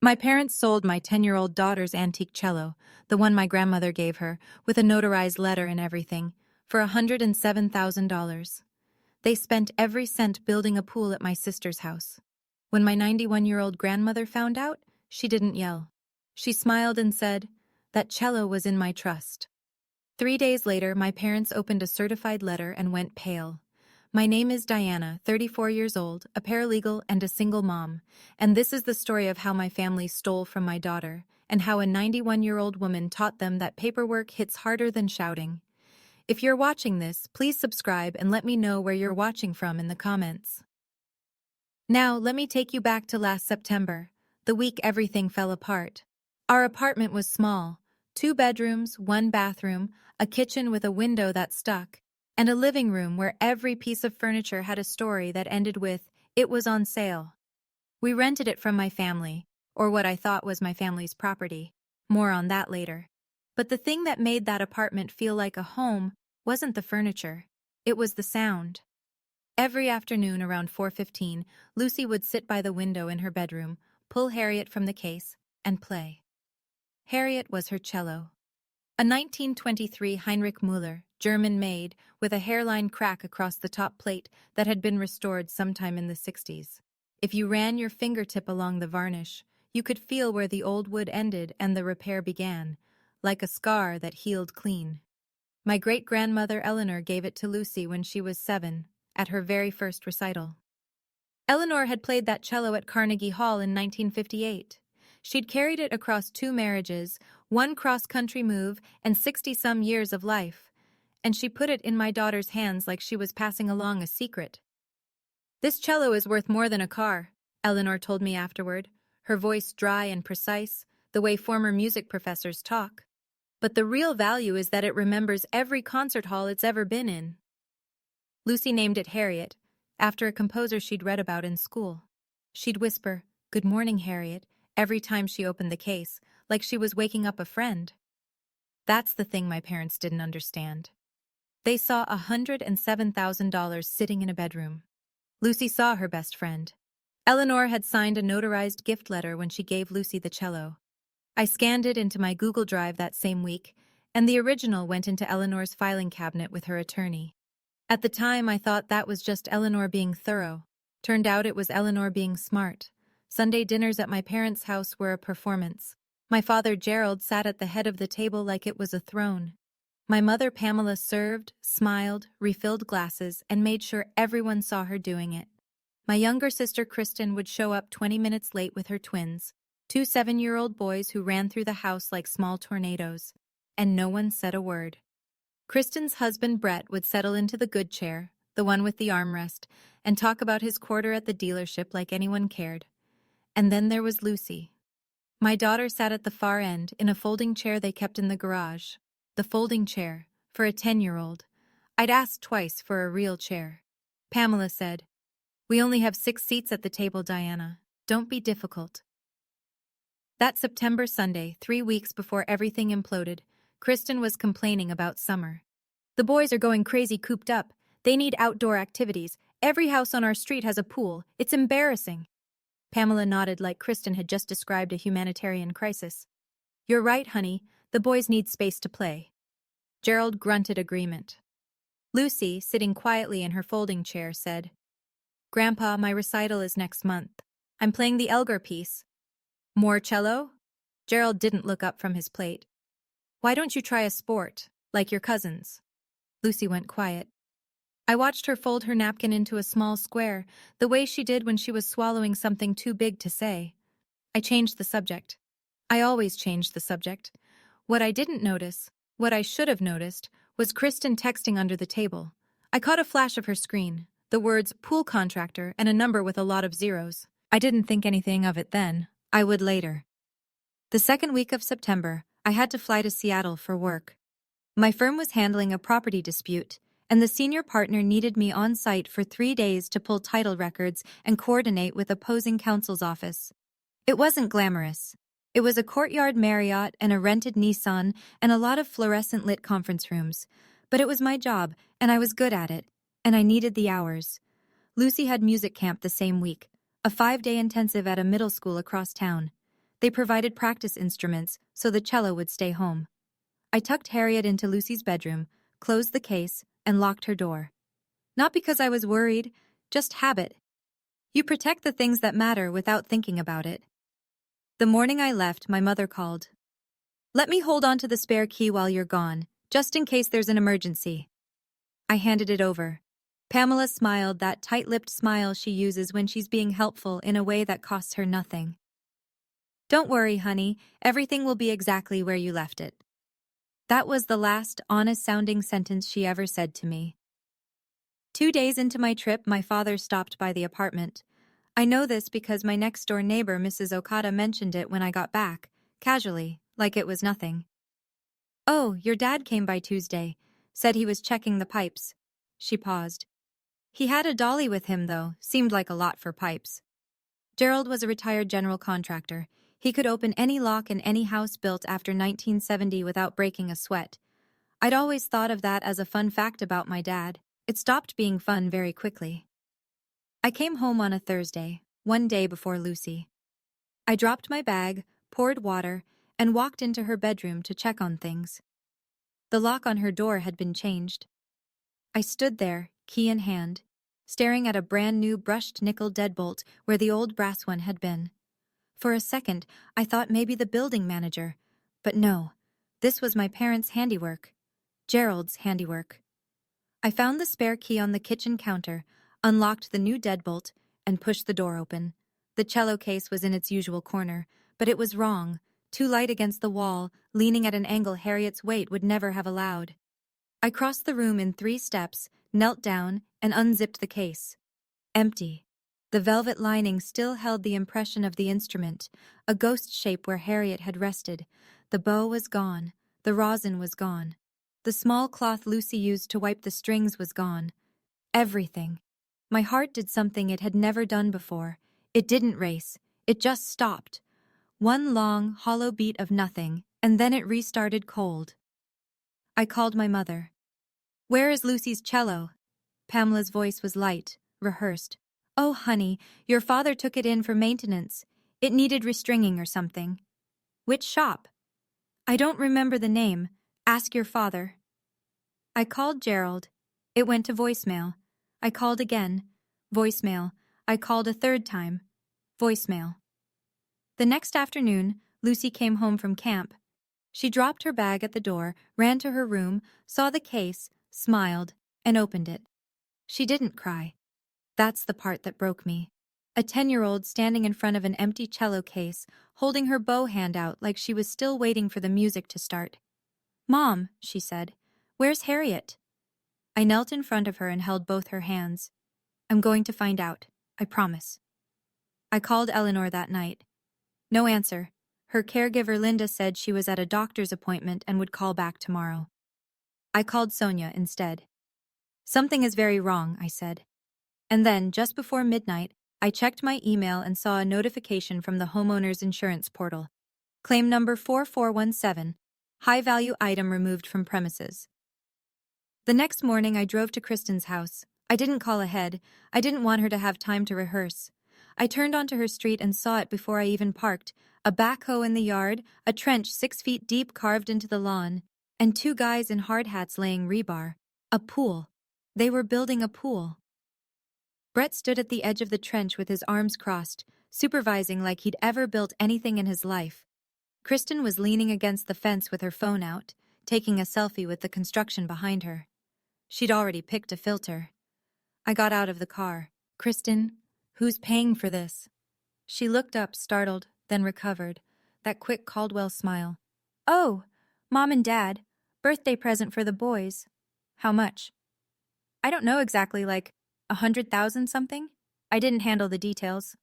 My parents sold my 10-year-old daughter's antique cello, the one my grandmother gave her, with a notarized letter and everything, for $107,000. They spent every cent building a pool at my sister's house. When my 91-year-old grandmother found out, she didn't yell. She smiled and said, "That cello was in my trust." 3 days later, my parents opened a certified letter and went pale. My name is Diana, 34 years old, a paralegal and a single mom, and this is the story of how my family stole from my daughter, and how a 91-year-old woman taught them that paperwork hits harder than shouting. If you're watching this, please subscribe and let me know where you're watching from in the comments. Now, let me take you back to last September, the week everything fell apart. Our apartment was small, 2 bedrooms, 1 bathroom, a kitchen with a window that stuck, and a living room where every piece of furniture had a story that ended with, "It was on sale." We rented it from my family, or what I thought was my family's property. More on that later. But the thing that made that apartment feel like a home wasn't the furniture. It was the sound. Every afternoon around 4:15, Lucy would sit by the window in her bedroom, pull Harriet from the case, and play. Harriet was her cello. A 1923 Heinrich Müller, German-made, with a hairline crack across the top plate that had been restored sometime in the 60s. If you ran your fingertip along the varnish, you could feel where the old wood ended and the repair began, like a scar that healed clean. My great-grandmother Eleanor gave it to Lucy when she was 7, at her very first recital. Eleanor had played that cello at Carnegie Hall in 1958. She'd carried it across 2 marriages, 1 cross-country move, and 60-some years of life, and she put it in my daughter's hands like she was passing along a secret. "This cello is worth more than a car," Eleanor told me afterward, her voice dry and precise, the way former music professors talk. "But the real value is that it remembers every concert hall it's ever been in." Lucy named it Harriet, after a composer she'd read about in school. She'd whisper, "Good morning, Harriet," every time she opened the case, like she was waking up a friend. That's the thing my parents didn't understand. They saw $107,000 sitting in a bedroom. Lucy saw her best friend. Eleanor had signed a notarized gift letter when she gave Lucy the cello. I scanned it into my Google Drive that same week, and the original went into Eleanor's filing cabinet with her attorney. At the time, I thought that was just Eleanor being thorough. Turned out it was Eleanor being smart. Sunday dinners at my parents' house were a performance. My father Gerald sat at the head of the table like it was a throne. My mother Pamela served, smiled, refilled glasses, and made sure everyone saw her doing it. My younger sister Kristen would show up 20 minutes late with her twins, 2 7-year-old boys who ran through the house like small tornadoes, and no one said a word. Kristen's husband Brett would settle into the good chair, the one with the armrest, and talk about his quarter at the dealership like anyone cared. And then there was Lucy. My daughter sat at the far end in a folding chair they kept in the garage. The folding chair, for a 10-year-old. I'd asked twice for a real chair. Pamela said, "We only have 6 seats at the table, Diana. Don't be difficult." That September Sunday, 3 weeks before everything imploded, Kristen was complaining about summer. "The boys are going crazy cooped up. They need outdoor activities. Every house on our street has a pool. It's embarrassing." Pamela nodded like Kristen had just described a humanitarian crisis. "You're right, honey. The boys need space to play." Gerald grunted agreement. Lucy, sitting quietly in her folding chair, said, "Grandpa, my recital is next month. I'm playing the Elgar piece." "More cello?" Gerald didn't look up from his plate. "Why don't you try a sport, like your cousins?" Lucy went quiet. I watched her fold her napkin into a small square, the way she did when she was swallowing something too big to say. I changed the subject. I always changed the subject. What I didn't notice, what I should have noticed, was Kristen texting under the table. I caught a flash of her screen, the words "pool contractor" and a number with a lot of zeros. I didn't think anything of it then. I would later. The second week of September, I had to fly to Seattle for work. My firm was handling a property dispute, and the senior partner needed me on site for 3 days to pull title records and coordinate with opposing counsel's office. It wasn't glamorous. It was a courtyard Marriott and a rented Nissan and a lot of fluorescent lit conference rooms. But it was my job, and I was good at it, and I needed the hours. Lucy had music camp the same week, a 5-day intensive at a middle school across town. They provided practice instruments so the cello would stay home. I tucked Harriet into Lucy's bedroom, closed the case, and locked her door. Not because I was worried, just habit. You protect the things that matter without thinking about it. The morning I left, my mother called. "Let me hold on to the spare key while you're gone, just in case there's an emergency." I handed it over. Pamela smiled, that tight-lipped smile she uses when she's being helpful in a way that costs her nothing. "Don't worry, honey, everything will be exactly where you left it." That was the last honest-sounding sentence she ever said to me. 2 days into my trip, my father stopped by the apartment. I know this because my next-door neighbor, Mrs. Okada, mentioned it when I got back, casually, like it was nothing. "Oh, your dad came by Tuesday. Said he was checking the pipes." She paused. "He had a dolly with him, though. Seemed like a lot for pipes." Gerald was a retired general contractor. He could open any lock in any house built after 1970 without breaking a sweat. I'd always thought of that as a fun fact about my dad. It stopped being fun very quickly. I came home on a Thursday, one day before Lucy. I dropped my bag, poured water, and walked into her bedroom to check on things. The lock on her door had been changed. I stood there, key in hand, staring at a brand-new brushed nickel deadbolt where the old brass one had been. For a second, I thought maybe the building manager. But no, this was my parents' handiwork. Gerald's handiwork. I found the spare key on the kitchen counter, unlocked the new deadbolt, and pushed the door open. The cello case was in its usual corner, but it was wrong, too light against the wall, leaning at an angle Harriet's weight would never have allowed. I crossed the room in 3 steps, knelt down, and unzipped the case. Empty. The velvet lining still held the impression of the instrument, a ghost shape where Harriet had rested. The bow was gone. The rosin was gone. The small cloth Lucy used to wipe the strings was gone. Everything. My heart did something it had never done before. It didn't race. It just stopped. One long, hollow beat of nothing, and then it restarted cold. I called my mother. "Where is Lucy's cello?" Pamela's voice was light, rehearsed. "Oh, honey, your father took it in for maintenance. It needed restringing or something." "Which shop?" "I don't remember the name. Ask your father." I called Gerald. It went to voicemail. I called again. Voicemail. I called a 3rd time. Voicemail. The next afternoon, Lucy came home from camp. She dropped her bag at the door, ran to her room, saw the case, smiled, and opened it. She didn't cry. That's the part that broke me. A 10-year-old standing in front of an empty cello case, holding her bow hand out like she was still waiting for the music to start. "Mom," she said, "where's Harriet?" I knelt in front of her and held both her hands. "I'm going to find out. I promise." I called Eleanor that night. No answer. Her caregiver Linda said she was at a doctor's appointment and would call back tomorrow. I called Sonia instead. "Something is very wrong," I said. And then, just before midnight, I checked my email and saw a notification from the homeowner's insurance portal. Claim number 4417, high-value item removed from premises. The next morning, I drove to Kristen's house. I didn't call ahead. I didn't want her to have time to rehearse. I turned onto her street and saw it before I even parked. A backhoe in the yard, a trench 6 feet deep carved into the lawn, and 2 guys in hard hats laying rebar. A pool. They were building a pool. Brett stood at the edge of the trench with his arms crossed, supervising like he'd ever built anything in his life. Kristen was leaning against the fence with her phone out, taking a selfie with the construction behind her. She'd already picked a filter. I got out of the car. "Kristen, who's paying for this?" She looked up, startled, then recovered. That quick Caldwell smile. "Oh, Mom and Dad. Birthday present for the boys." "How much?" "I don't know exactly, like 100,000 something?" I didn't handle the details.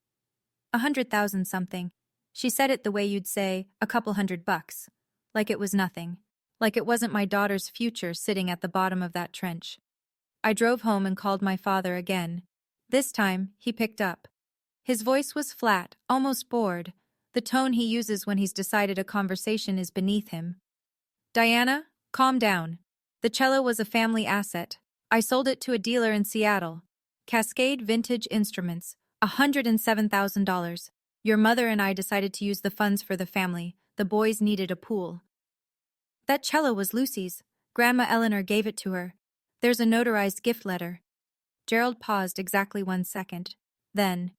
100,000 something. She said it the way you'd say a couple $100. Like it was nothing. Like it wasn't my daughter's future sitting at the bottom of that trench. I drove home and called my father again. This time, he picked up. His voice was flat, almost bored, the tone he uses when he's decided a conversation is beneath him. "Diana, calm down. The cello was a family asset. I sold it to a dealer in Seattle. Cascade Vintage Instruments, $107,000. Your mother and I decided to use the funds for the family. The boys needed a pool. That cello was Lucy's. Grandma Eleanor gave it to her. There's a notarized gift letter. Gerald paused exactly 1 second. Then,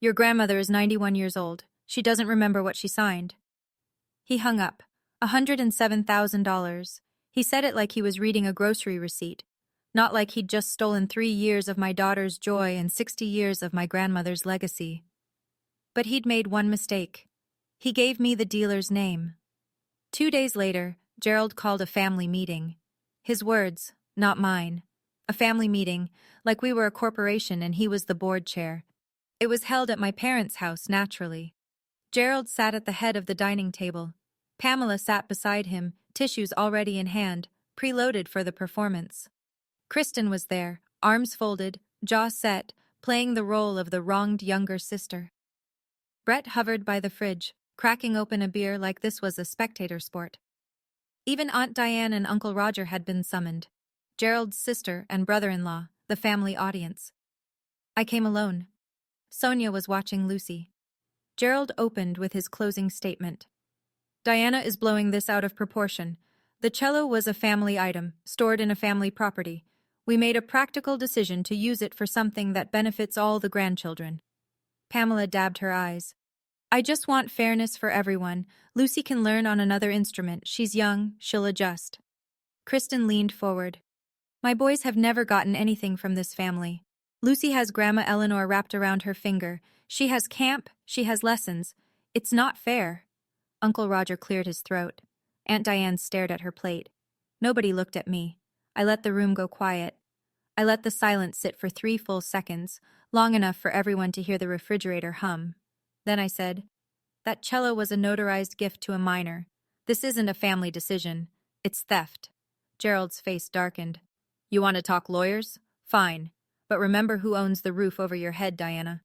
your grandmother is 91 years old. She doesn't remember what she signed. He hung up. $107,000. He said it like he was reading a grocery receipt, not like he'd just stolen 3 years of my daughter's joy and 60 years of my grandmother's legacy. But he'd made one mistake. He gave me the dealer's name. 2 days later, Gerald called a family meeting. His words, not mine. A family meeting, like we were a corporation and he was the board chair. It was held at my parents' house, naturally. Gerald sat at the head of the dining table. Pamela sat beside him, tissues already in hand, preloaded for the performance. Kristen was there, arms folded, jaw set, playing the role of the wronged younger sister. Brett hovered by the fridge, cracking open a beer like this was a spectator sport. Even Aunt Diane and Uncle Roger had been summoned. Gerald's sister and brother-in-law, the family audience. I came alone. Sonia was watching Lucy. Gerald opened with his closing statement. Diana is blowing this out of proportion. The cello was a family item, stored in a family property. We made a practical decision to use it for something that benefits all the grandchildren. Pamela dabbed her eyes. I just want fairness for everyone. Lucy can learn on another instrument. She's young, she'll adjust. Kristen leaned forward. My boys have never gotten anything from this family. Lucy has Grandma Eleanor wrapped around her finger. She has camp, she has lessons. It's not fair. Uncle Roger cleared his throat. Aunt Diane stared at her plate. Nobody looked at me. I let the room go quiet. I let the silence sit for 3 full seconds, long enough for everyone to hear the refrigerator hum. Then I said, that cello was a notarized gift to a minor. This isn't a family decision. It's theft. Gerald's face darkened. You want to talk lawyers? Fine. But remember who owns the roof over your head, Diana.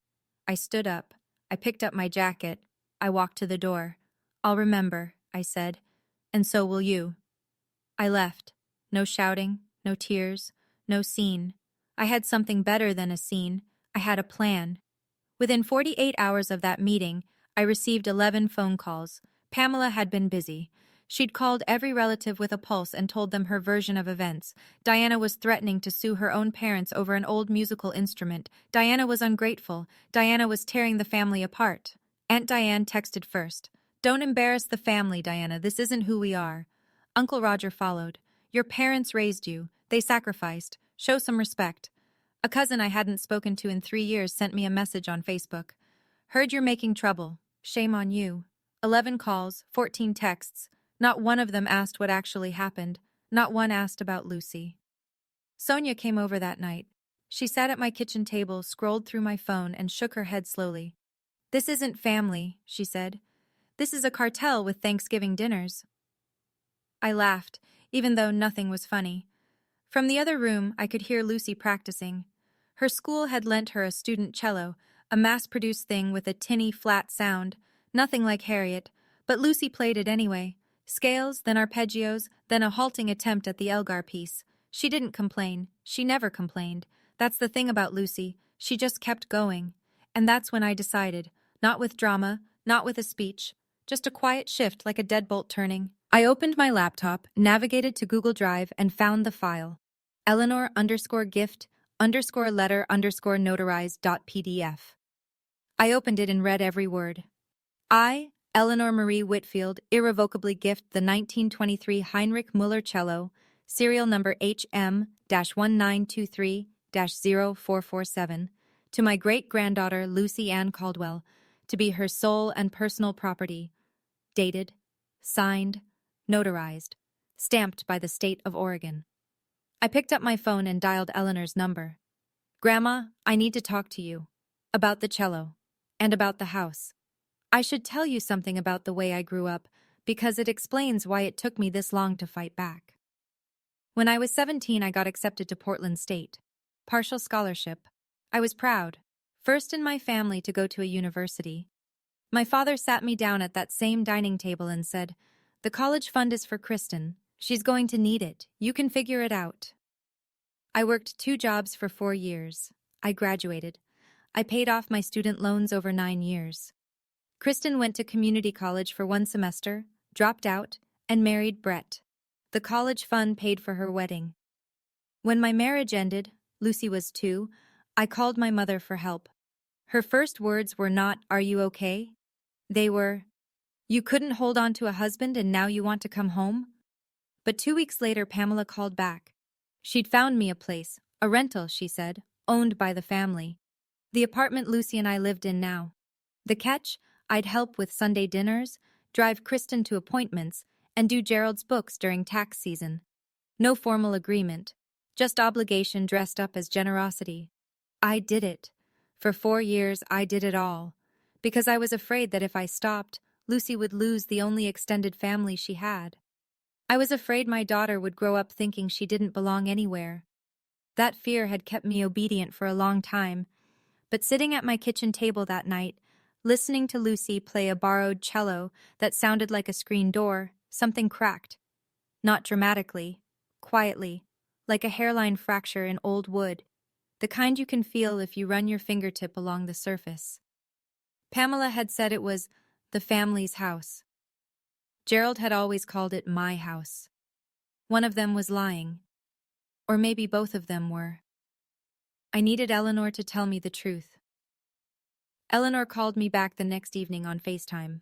I stood up. I picked up my jacket. I walked to the door. I'll remember, I said. And so will you. I left. No shouting, no tears, no scene. I had something better than a scene. I had a plan. Within 48 hours of that meeting, I received 11 phone calls. Pamela had been busy. She'd called every relative with a pulse and told them her version of events. Diana was threatening to sue her own parents over an old musical instrument. Diana was ungrateful. Diana was tearing the family apart. Aunt Diane texted first. Don't embarrass the family, Diana. This isn't who we are. Uncle Roger followed. Your parents raised you. They sacrificed. Show some respect. A cousin I hadn't spoken to in 3 years sent me a message on Facebook. Heard you're making trouble. Shame on you. 11 calls, 14 texts. Not one of them asked what actually happened. Not one asked about Lucy. Sonia came over that night. She sat at my kitchen table, scrolled through my phone, and shook her head slowly. This isn't family, she said. This is a cartel with Thanksgiving dinners. I laughed, even though nothing was funny. From the other room, I could hear Lucy practicing. Her school had lent her a student cello, a mass-produced thing with a tinny, flat sound, nothing like Harriet, but Lucy played it anyway. Scales, then arpeggios, then a halting attempt at the Elgar piece. She didn't complain. She never complained. That's the thing about Lucy. She just kept going. And that's when I decided, not with drama, not with a speech, just a quiet shift like a deadbolt turning. I opened my laptop, navigated to Google Drive, and found the file. Eleanor_gift_letter_notarized.pdf. I opened it and read every word. I, Eleanor Marie Whitfield, irrevocably gift the 1923 Heinrich Müller cello, serial number HM-1923-0447, to my great-granddaughter Lucy Ann Caldwell, to be her sole and personal property, dated, signed, notarized, stamped by the state of Oregon. I picked up my phone and dialed Eleanor's number. Grandma, I need to talk to you. About the cello. And about the house. I should tell you something about the way I grew up, because it explains why it took me this long to fight back. When I was 17, I got accepted to Portland State. Partial scholarship. I was proud. First in my family to go to a university. My father sat me down at that same dining table and said, the college fund is for Kristen. She's going to need it. You can figure it out. I worked 2 jobs for 4 years. I graduated. I paid off my student loans over 9 years. Kristen went to community college for 1 semester, dropped out, and married Brett. The college fund paid for her wedding. When my marriage ended, Lucy was 2, I called my mother for help. Her first words were not, "Are you okay?" They were, "You couldn't hold on to a husband and now you want to come home?" But 2 weeks later, Pamela called back. She'd found me a place, a rental, she said, owned by the family. The apartment Lucy and I lived in now. The catch? I'd help with Sunday dinners, drive Kristen to appointments, and do Gerald's books during tax season. No formal agreement, just obligation dressed up as generosity. I did it. For 4 years, I did it all. Because I was afraid that if I stopped, Lucy would lose the only extended family she had. I was afraid my daughter would grow up thinking she didn't belong anywhere. That fear had kept me obedient for a long time, but sitting at my kitchen table that night, listening to Lucy play a borrowed cello that sounded like a screen door, something cracked. Not dramatically, quietly, like a hairline fracture in old wood, the kind you can feel if you run your fingertip along the surface. Pamela had said it was the family's house. Gerald had always called it my house. One of them was lying. Or maybe both of them were. I needed Eleanor to tell me the truth. Eleanor called me back the next evening on FaceTime.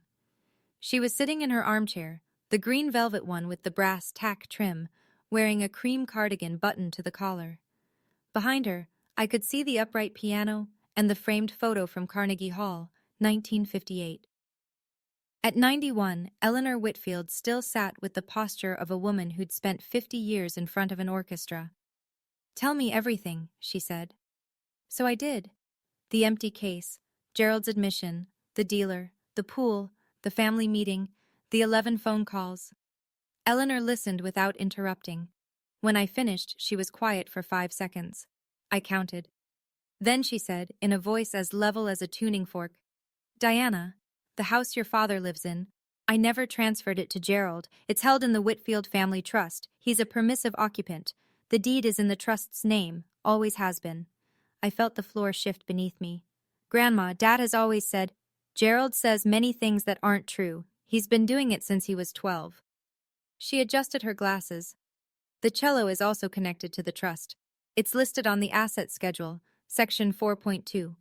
She was sitting in her armchair, the green velvet one with the brass tack trim, wearing a cream cardigan buttoned to the collar. Behind her, I could see the upright piano and the framed photo from Carnegie Hall, 1958. At 91, Eleanor Whitfield still sat with the posture of a woman who'd spent 50 years in front of an orchestra. "Tell me everything," she said. So I did. The empty case, Gerald's admission, the dealer, the pool, the family meeting, the 11 phone calls. Eleanor listened without interrupting. When I finished, she was quiet for 5 seconds. I counted. Then she said, in a voice as level as a tuning fork, "Diana, the house your father lives in, I never transferred it to Gerald. It's held in the Whitfield Family Trust. He's a permissive occupant. The deed is in the trust's name, always has been." I felt the floor shift beneath me. "Grandma, Dad has always said, Gerald says many things that aren't true. He's been doing it since he was 12. She adjusted her glasses. "The cello is also connected to the trust. It's listed on the asset schedule, section 4.2.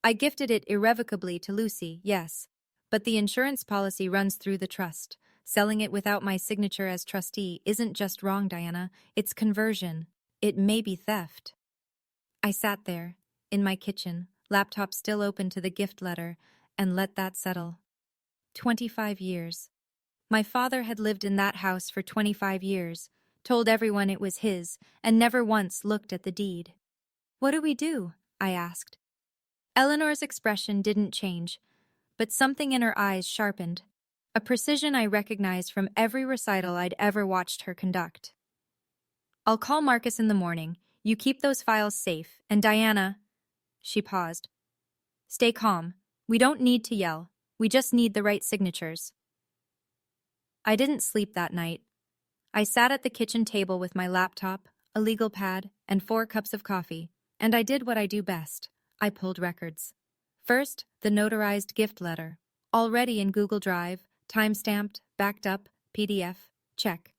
I gifted it irrevocably to Lucy, yes. But the insurance policy runs through the trust. Selling it without my signature as trustee isn't just wrong, Diana. It's conversion. It may be theft." I sat there, in my kitchen, laptop still open to the gift letter, and let that settle. 25 years. My father had lived in that house for 25 years, told everyone it was his, and never once looked at the deed. "What do we do?" I asked. Eleanor's expression didn't change, but something in her eyes sharpened, a precision I recognized from every recital I'd ever watched her conduct. "I'll call Marcus in the morning. You keep those files safe, and Diana..." She paused. "Stay calm. We don't need to yell. We just need the right signatures." I didn't sleep that night. I sat at the kitchen table with my laptop, a legal pad, and 4 cups of coffee, and I did what I do best. I pulled records. First, the notarized gift letter. Already in Google Drive, time-stamped, backed up, PDF, check.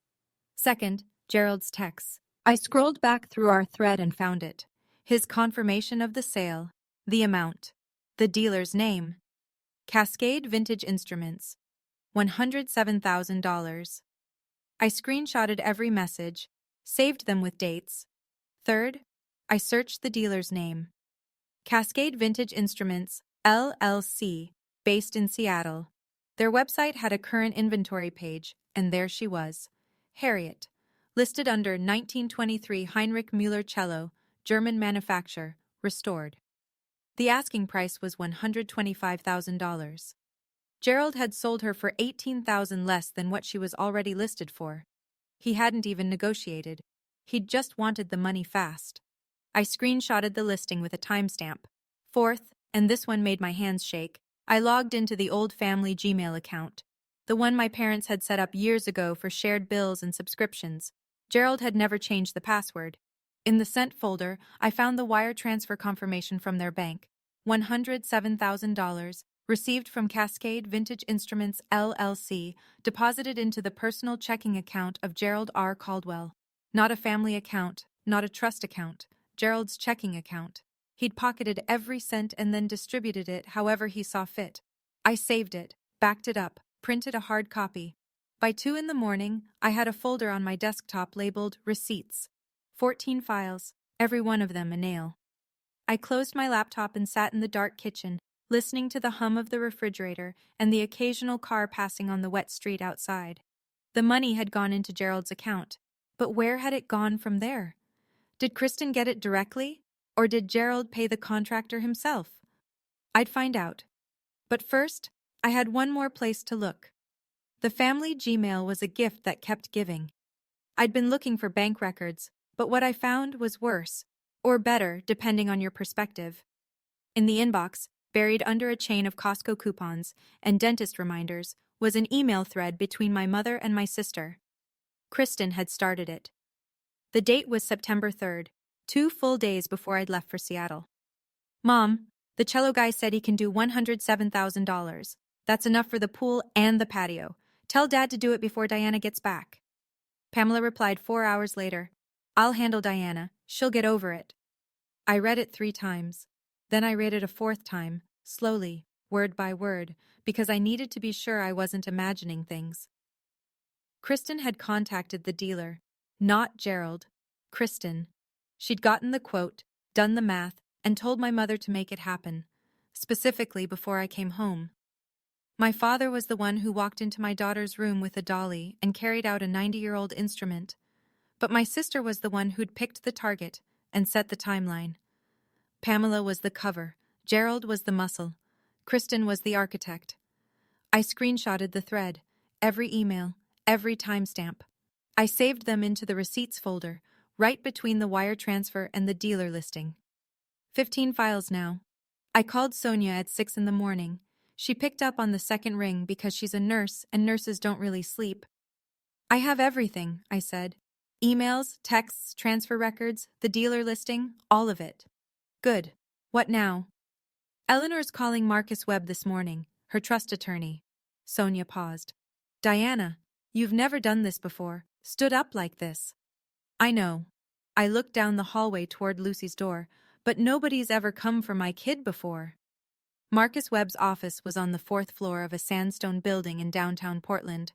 Second, Gerald's texts. I scrolled back through our thread and found it. His confirmation of the sale, the amount, the dealer's name. Cascade Vintage Instruments, $107,000. I screenshotted every message, saved them with dates. Third, I searched the dealer's name. Cascade Vintage Instruments, LLC, based in Seattle. Their website had a current inventory page, and there she was. Harriet, listed under 1923 Heinrich Müller cello, German manufacture, restored. The asking price was $125,000. Gerald had sold her for $18,000 less than what she was already listed for. He hadn't even negotiated. He'd just wanted the money fast. I screenshotted the listing with a timestamp. Fourth, and this one made my hands shake, I logged into the old family Gmail account, the one my parents had set up years ago for shared bills and subscriptions. Gerald had never changed the password. In the sent folder, I found the wire transfer confirmation from their bank, $107,000, Received from Cascade Vintage Instruments LLC, deposited into the personal checking account of Gerald R. Caldwell. Not a family account, not a trust account, Gerald's checking account. He'd pocketed every cent and then distributed it however he saw fit. I saved it, backed it up, printed a hard copy. By 2 in the morning, I had a folder on my desktop labeled Receipts. 14 files, every one of them a nail. I closed my laptop and sat in the dark kitchen, listening to the hum of the refrigerator and the occasional car passing on the wet street outside. The money had gone into Gerald's account, but where had it gone from there? Did Kristen get it directly, or did Gerald pay the contractor himself? I'd find out. But first, I had one more place to look. The family Gmail was a gift that kept giving. I'd been looking for bank records, but what I found was worse, or better, depending on your perspective. In the inbox, buried under a chain of Costco coupons and dentist reminders, was an email thread between my mother and my sister. Kristen had started it. The date was September 3rd, 2 full days before I'd left for Seattle. Mom, the cello guy said he can do $107,000. That's enough for the pool and the patio. Tell Dad to do it before Diana gets back. Pamela replied 4 hours later, I'll handle Diana, she'll get over it. I read it 3 times. Then I read it a 4th time, slowly, word by word, because I needed to be sure I wasn't imagining things. Kristen had contacted the dealer, not Gerald, Kristen. She'd gotten the quote, done the math, and told my mother to make it happen, specifically before I came home. My father was the one who walked into my daughter's room with a dolly and carried out a 90-year-old instrument, but my sister was the one who'd picked the target and set the timeline. Pamela was the cover, Gerald was the muscle, Kristen was the architect. I screenshotted the thread, every email, every timestamp. I saved them into the receipts folder, right between the wire transfer and the dealer listing. 15 files now. I called Sonia at 6 in the morning. She picked up on the second ring because she's a nurse and nurses don't really sleep. I have everything, I said. Emails, texts, transfer records, the dealer listing, all of it. Good. What now? Eleanor's calling Marcus Webb this morning, her trust attorney. Sonia paused. Diana, you've never done this before, stood up like this. I know. I looked down the hallway toward Lucy's door, but nobody's ever come for my kid before. Marcus Webb's office was on the 4th floor of a sandstone building in downtown Portland,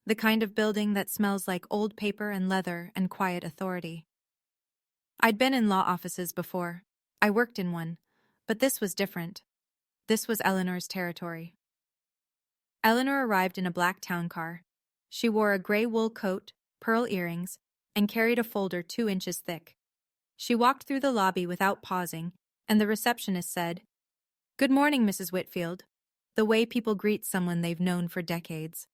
the kind of building that smells like old paper and leather and quiet authority. I'd been in law offices before. I worked in one, but this was different. This was Eleanor's territory. Eleanor arrived in a black town car. She wore a gray wool coat, pearl earrings, and carried a folder 2 inches thick. She walked through the lobby without pausing, and the receptionist said, Good morning, Mrs. Whitfield, the way people greet someone they've known for decades.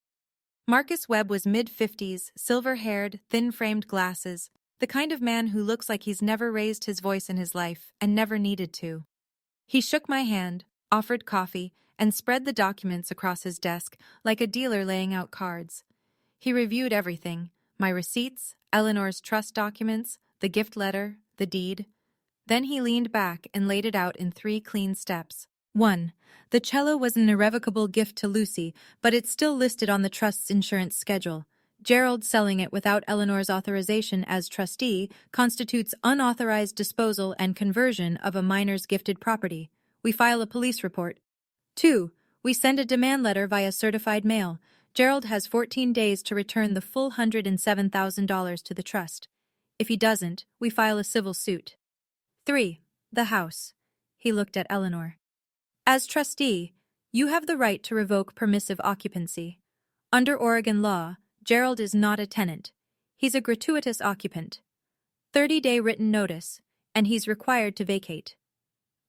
Marcus Webb was mid-50s, silver-haired, thin-framed glasses, the kind of man who looks like he's never raised his voice in his life and never needed to. He shook my hand, offered coffee, and spread the documents across his desk like a dealer laying out cards. He reviewed everything, my receipts, Eleanor's trust documents, the gift letter, the deed. Then he leaned back and laid it out in 3 clean steps. 1. The cello was an irrevocable gift to Lucy, but it's still listed on the trust's insurance schedule. Gerald selling it without Eleanor's authorization as trustee constitutes unauthorized disposal and conversion of a minor's gifted property. We file a police report. 2. We send a demand letter via certified mail. Gerald has 14 days to return the full $107,000 to the trust. If he doesn't, we file a civil suit. 3. The house. He looked at Eleanor. As trustee, you have the right to revoke permissive occupancy. Under Oregon law, Gerald is not a tenant. He's a gratuitous occupant. 30-day written notice, and he's required to vacate.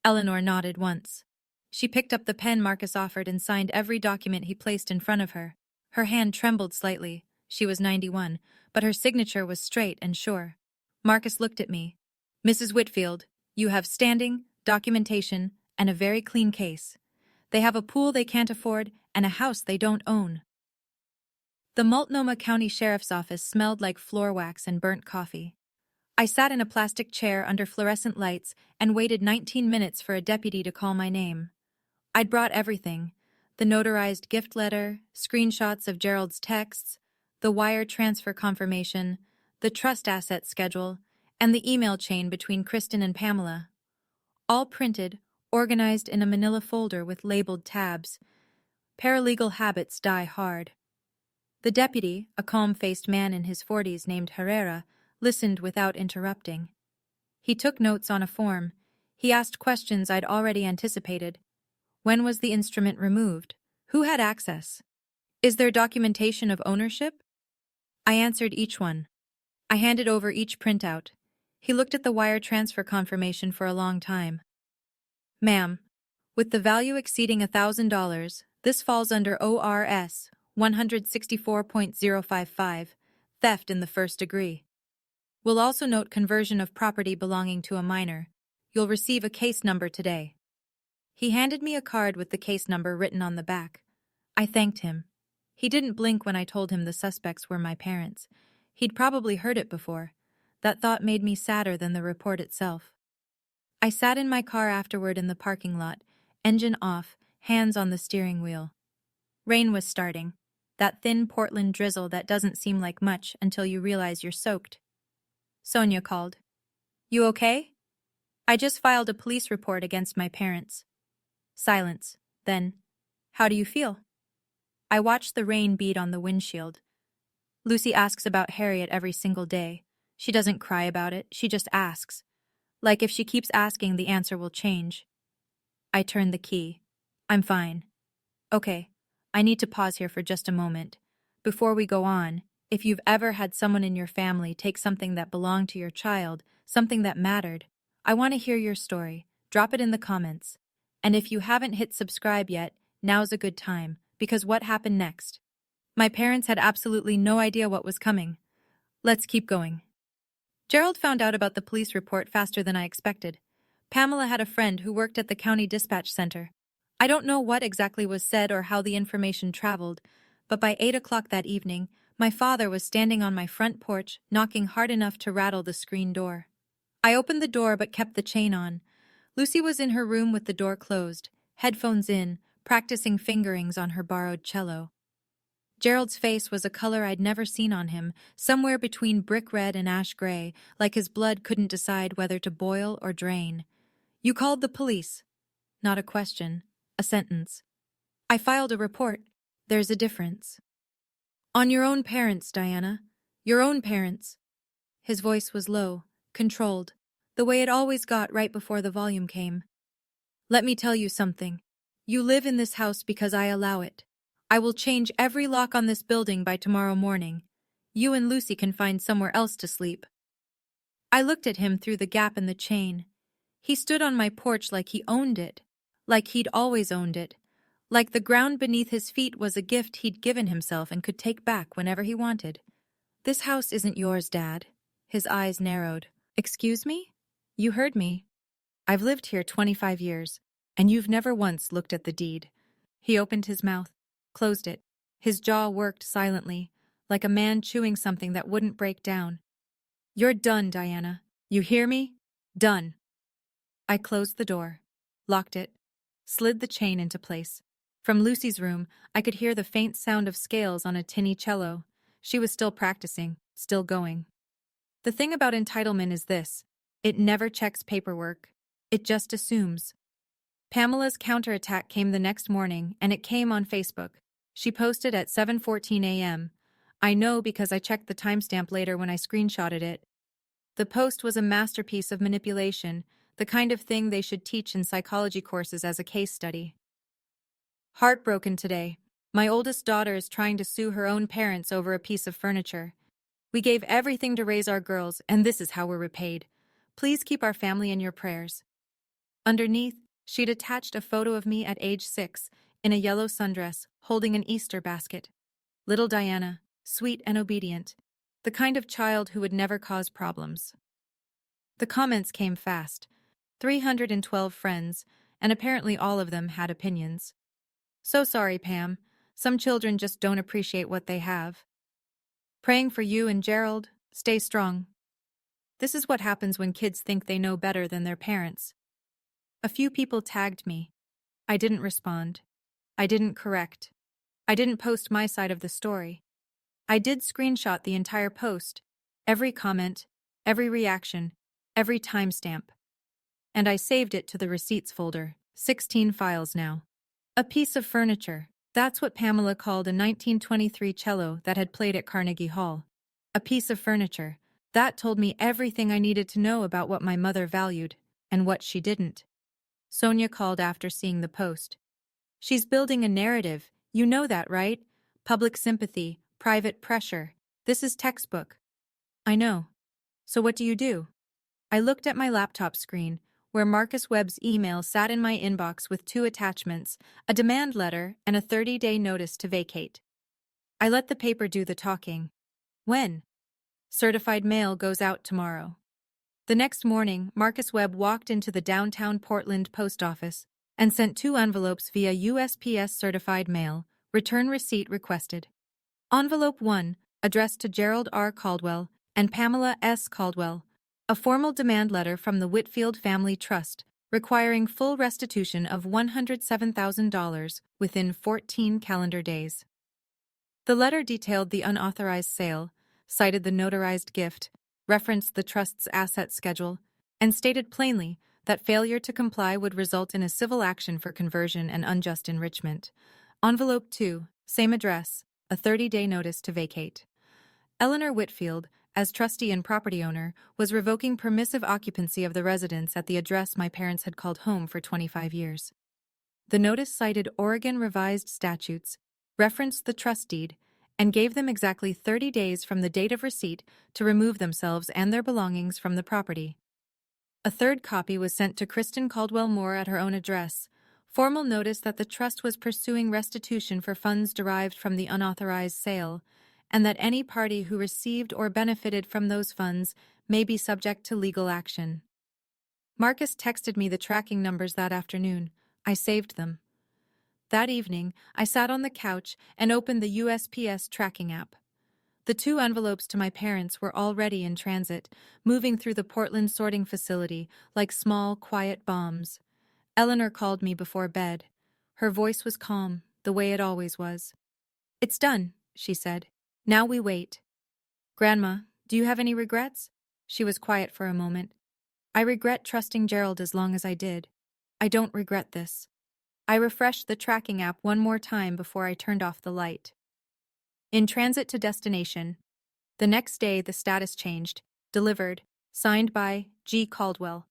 Eleanor nodded once. She picked up the pen Marcus offered and signed every document he placed in front of her. Her hand trembled slightly. She was 91, but her signature was straight and sure. Marcus looked at me. Mrs. Whitfield, you have standing, documentation, and a very clean case. They have a pool they can't afford and a house they don't own. The Multnomah County Sheriff's Office smelled like floor wax and burnt coffee. I sat in a plastic chair under fluorescent lights and waited 19 minutes for a deputy to call my name. I'd brought everything: the notarized gift letter, screenshots of Gerald's texts, the wire transfer confirmation, the trust asset schedule, and the email chain between Kristen and Pamela. All printed, organized in a manila folder with labeled tabs. Paralegal habits die hard. The deputy, a calm-faced man in his 40s named Herrera, listened without interrupting. He took notes on a form. He asked questions I'd already anticipated. When was the instrument removed? Who had access? Is there documentation of ownership? I answered each one. I handed over each printout. He looked at the wire transfer confirmation for a long time. Ma'am, with the value exceeding $1,000, this falls under ORS 164.055, theft in the first degree. We'll also note conversion of property belonging to a minor. You'll receive a case number today. He handed me a card with the case number written on the back. I thanked him. He didn't blink when I told him the suspects were my parents. He'd probably heard it before. That thought made me sadder than the report itself. I sat in my car afterward in the parking lot, engine off, hands on the steering wheel. Rain was starting, that thin Portland drizzle that doesn't seem like much until you realize you're soaked. Sonia called. You okay? I just filed a police report against my parents. Silence. Then, how do you feel? I watched the rain bead on the windshield. Lucy asks about Harriet every single day. She doesn't cry about it, she just asks. Like if she keeps asking, the answer will change. I turned the key. I'm fine. Okay, I need to pause here for just a moment. Before we go on, if you've ever had someone in your family take something that belonged to your child, something that mattered, I want to hear your story. Drop it in the comments. And if you haven't hit subscribe yet, now's a good time, because what happened next? My parents had absolutely no idea what was coming. Let's keep going. Gerald found out about the police report faster than I expected. Pamela had a friend who worked at the county dispatch center. I don't know what exactly was said or how the information traveled, but by 8 o'clock that evening, my father was standing on my front porch, knocking hard enough to rattle the screen door. I opened the door but kept the chain on. Lucy was in her room with the door closed, headphones in, practicing fingerings on her borrowed cello. Gerald's face was a color I'd never seen on him, somewhere between brick red and ash gray, like his blood couldn't decide whether to boil or drain. You called the police. Not a question, a sentence. I filed a report. There's a difference. On your own parents, Diana. Your own parents. His voice was low, controlled, the way it always got right before the volume came. Let me tell you something. You live in this house because I allow it. I will change every lock on this building by tomorrow morning. You and Lucy can find somewhere else to sleep. I looked at him through the gap in the chain. He stood on my porch like he owned it, like he'd always owned it, like the ground beneath his feet was a gift he'd given himself and could take back whenever he wanted. This house isn't yours, Dad. His eyes narrowed. Excuse me? You heard me. I've lived here 25 years, and you've never once looked at the deed. He opened his mouth, closed it. His jaw worked silently, like a man chewing something that wouldn't break down. You're done, Diana. You hear me? Done. I closed the door, locked it, slid the chain into place. From Lucy's room, I could hear the faint sound of scales on a tinny cello. She was still practicing, still going. The thing about entitlement is this: it never checks paperwork. It just assumes. Pamela's counterattack came the next morning, and it came on Facebook. She posted at 7:14 a.m. I know because I checked the timestamp later when I screenshotted it. The post was a masterpiece of manipulation, the kind of thing they should teach in psychology courses as a case study. Heartbroken today. My oldest daughter is trying to sue her own parents over a piece of furniture. We gave everything to raise our girls, and this is how we're repaid. Please keep our family in your prayers. Underneath, she'd attached a photo of me at age 6, in a yellow sundress, holding an Easter basket. Little Diana, sweet and obedient, the kind of child who would never cause problems. The comments came fast. 312 friends, and apparently all of them had opinions. So sorry, Pam. Some children just don't appreciate what they have. Praying for you and Gerald. Stay strong. This is what happens when kids think they know better than their parents. A few people tagged me. I didn't respond. I didn't correct. I didn't post my side of the story. I did screenshot the entire post, every comment, every reaction, every timestamp. And I saved it to the receipts folder, 16 files now. A piece of furniture. That's what Pamela called a 1923 cello that had played at Carnegie Hall. A piece of furniture. That told me everything I needed to know about what my mother valued and what she didn't. Sonia called after seeing the post. She's building a narrative. You know that, right? Public sympathy, private pressure. This is textbook. I know. So what do you do? I looked at my laptop screen, where Marcus Webb's email sat in my inbox with 2 attachments, a demand letter and a 30-day notice to vacate. I let the paper do the talking. When? Certified mail goes out tomorrow. The next morning, Marcus Webb walked into the downtown Portland post office and sent 2 envelopes via USPS certified mail, return receipt requested. Envelope 1, addressed to Gerald R. Caldwell and Pamela S. Caldwell, a formal demand letter from the Whitfield Family Trust, requiring full restitution of $107,000 within 14 calendar days. The letter detailed the unauthorized sale, cited the notarized gift, referenced the trust's asset schedule, and stated plainly that failure to comply would result in a civil action for conversion and unjust enrichment. Envelope 2, same address, a 30-day notice to vacate. Eleanor Whitfield, as trustee and property owner, was revoking permissive occupancy of the residence at the address my parents had called home for 25 years. The notice cited Oregon revised statutes, referenced the trust deed, and gave them exactly 30 days from the date of receipt to remove themselves and their belongings from the property. A third copy was sent to Kristen Caldwell Moore at her own address. Formal notice that the trust was pursuing restitution for funds derived from the unauthorized sale, and that any party who received or benefited from those funds may be subject to legal action. Marcus texted me the tracking numbers that afternoon. I saved them. That evening, I sat on the couch and opened the USPS tracking app. The 2 envelopes to my parents were already in transit, moving through the Portland sorting facility like small, quiet bombs. Eleanor called me before bed. Her voice was calm, the way it always was. "It's done," she said. "Now we wait." "Grandma, do you have any regrets?" She was quiet for a moment. "I regret trusting Gerald as long as I did. I don't regret this." I refreshed the tracking app one more time before I turned off the light. In transit to destination. The next day, the status changed. Delivered. Signed by G. Caldwell.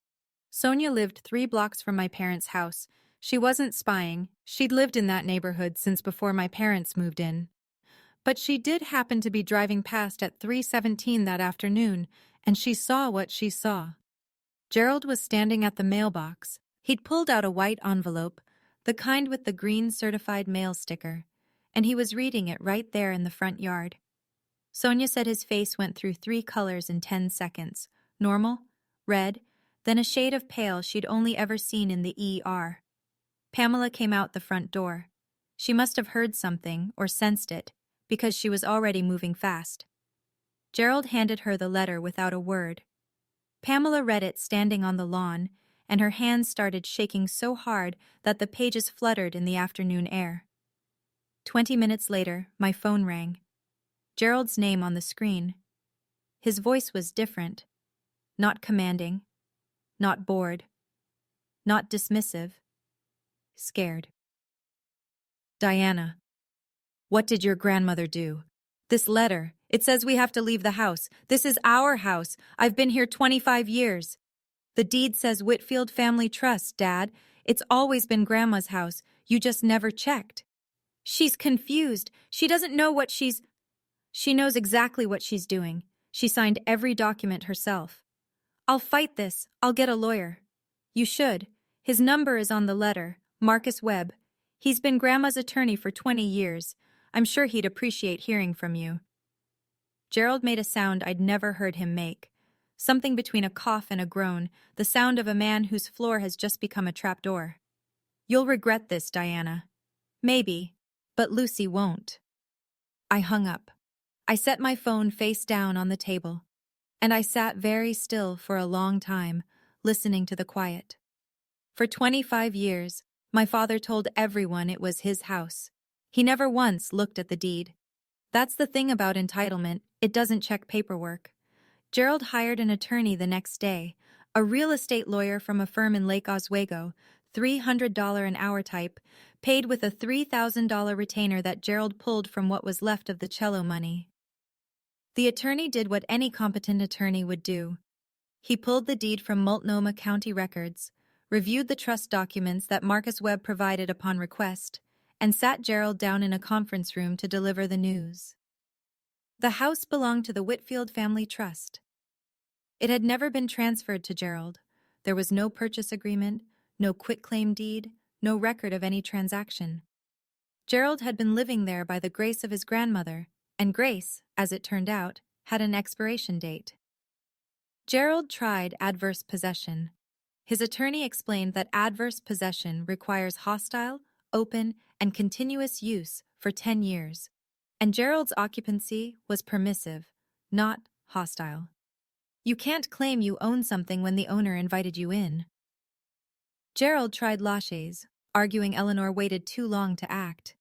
Sonia lived 3 blocks from my parents' house. She wasn't spying. She'd lived in that neighborhood since before my parents moved in. But she did happen to be driving past at 3:17 that afternoon, and she saw what she saw. Gerald was standing at the mailbox. He'd pulled out a white envelope, the kind with the green certified mail sticker, and he was reading it right there in the front yard. Sonia said his face went through 3 colors in 10 seconds. Normal, red, then a shade of pale she'd only ever seen in the ER. Pamela came out the front door. She must have heard something or sensed it, because she was already moving fast. Gerald handed her the letter without a word. Pamela read it standing on the lawn, and her hands started shaking so hard that the pages fluttered in the afternoon air. 20 minutes later, my phone rang. Gerald's name on the screen. His voice was different. Not commanding. Not bored. Not dismissive. Scared. "Diana, what did your grandmother do? This letter, it says we have to leave the house. This is our house. I've been here 25 years. The deed says Whitfield Family Trust, Dad. It's always been Grandma's house. You just never checked." She's confused. She doesn't know what She knows exactly what she's doing. She signed every document herself. "I'll fight this. I'll get a lawyer." "You should. His number is on the letter. Marcus Webb. He's been Grandma's attorney for 20 years. I'm sure he'd appreciate hearing from you." Gerald made a sound I'd never heard him make. Something between a cough and a groan, the sound of a man whose floor has just become a trapdoor. "You'll regret this, Diana." "Maybe, but Lucy won't." I hung up. I set my phone face down on the table, and I sat very still for a long time, listening to the quiet. For 25 years, My father told everyone it was his house. He never once looked at the deed. That's the thing about entitlement, it doesn't check paperwork. Gerald hired an attorney the next day, a real estate lawyer from a firm in Lake Oswego, $300 an hour type, paid with a $3,000 retainer that Gerald pulled from what was left of the cello money. The attorney did what any competent attorney would do. He pulled the deed from Multnomah County records, reviewed the trust documents that Marcus Webb provided upon request, and sat Gerald down in a conference room to deliver the news. The house belonged to the Whitfield Family Trust. It had never been transferred to Gerald. There was no purchase agreement, no quitclaim deed, no record of any transaction. Gerald had been living there by the grace of his grandmother, and grace, as it turned out, had an expiration date. Gerald tried adverse possession. His attorney explained that adverse possession requires hostile, open, and continuous use for 10 years, and Gerald's occupancy was permissive, not hostile. You can't claim you own something when the owner invited you in. Gerald tried laches, arguing Eleanor waited too long to act.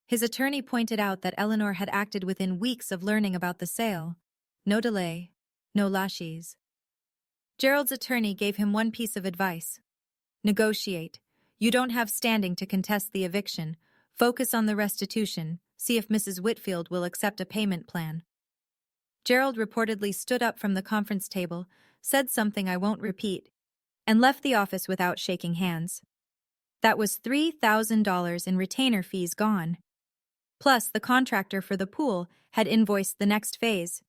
His attorney pointed out that Eleanor had acted within weeks of learning about the sale. No delay, no laches. Gerald's attorney gave him one piece of advice. Negotiate. You don't have standing to contest the eviction. Focus on the restitution. See if Mrs. Whitfield will accept a payment plan. Gerald reportedly stood up from the conference table, said something I won't repeat, and left the office without shaking hands. That was $3,000 in retainer fees gone. Plus, the contractor for the pool had invoiced the next phase,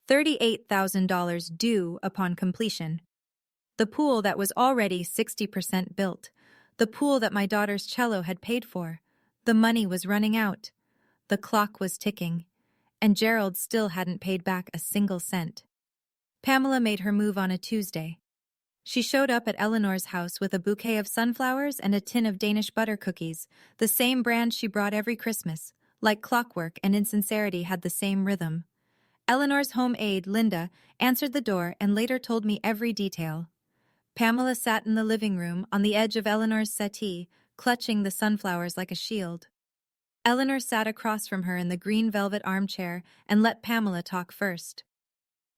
$38,000 due upon completion. The pool that was already 60% built, the pool that my daughter's cello had paid for. The money was running out. The clock was ticking, and Gerald still hadn't paid back a single cent. Pamela made her move on a Tuesday. She showed up at Eleanor's house with a bouquet of sunflowers and a tin of Danish butter cookies, the same brand she brought every Christmas. Like clockwork, and in sincerity had the same rhythm. Eleanor's home aide, Linda, answered the door and later told me every detail. Pamela sat in the living room on the edge of Eleanor's settee, clutching the sunflowers like a shield. Eleanor sat across from her in the green velvet armchair and let Pamela talk first.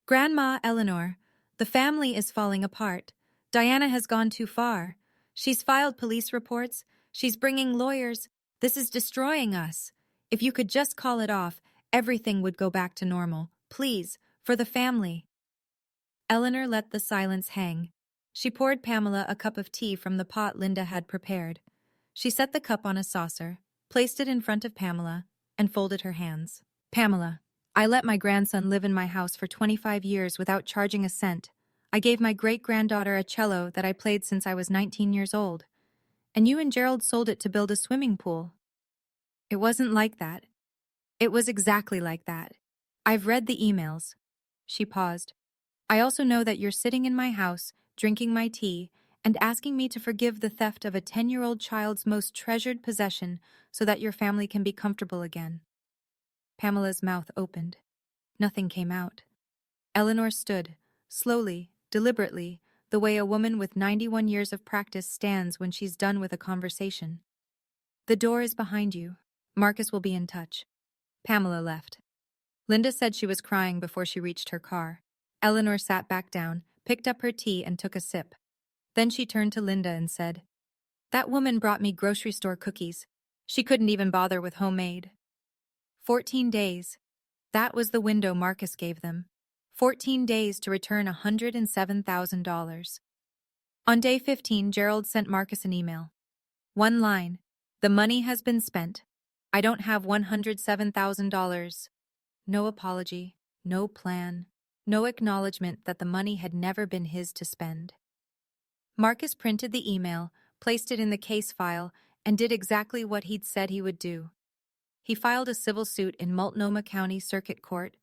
Grandma Eleanor, the family is falling apart. Diana has gone too far. She's filed police reports. She's bringing lawyers. This is destroying us. If you could just call it off, everything would go back to normal. Please, for the family. Eleanor let the silence hang. She poured Pamela a cup of tea from the pot Linda had prepared. She set the cup on a saucer, placed it in front of Pamela, and folded her hands. Pamela, I let my grandson live in my house for 25 years without charging a cent. I gave my great-granddaughter a cello that I played since I was 19 years old. And you and Gerald sold it to build a swimming pool. It wasn't like that. It was exactly like that. I've read the emails. She paused. I also know that you're sitting in my house, drinking my tea, and asking me to forgive the theft of a 10-year-old child's most treasured possession so that your family can be comfortable again. Pamela's mouth opened. Nothing came out. Eleanor stood, slowly, deliberately, the way a woman with 91 years of practice stands when she's done with a conversation. The door is behind you. Marcus will be in touch. Pamela left. Linda said she was crying before she reached her car. Eleanor sat back down, picked up her tea, and took a sip. Then she turned to Linda and said, That woman brought me grocery store cookies. She couldn't even bother with homemade. 14 days. That was the window Marcus gave them. 14 days to return $107,000. On day 15, Gerald sent Marcus an email. One line. The money has been spent. I don't have $107,000. No apology, no plan, no acknowledgement that the money had never been his to spend. Marcus printed the email, placed it in the case file, and did exactly what he'd said he would do. He filed a civil suit in Multnomah County Circuit Court,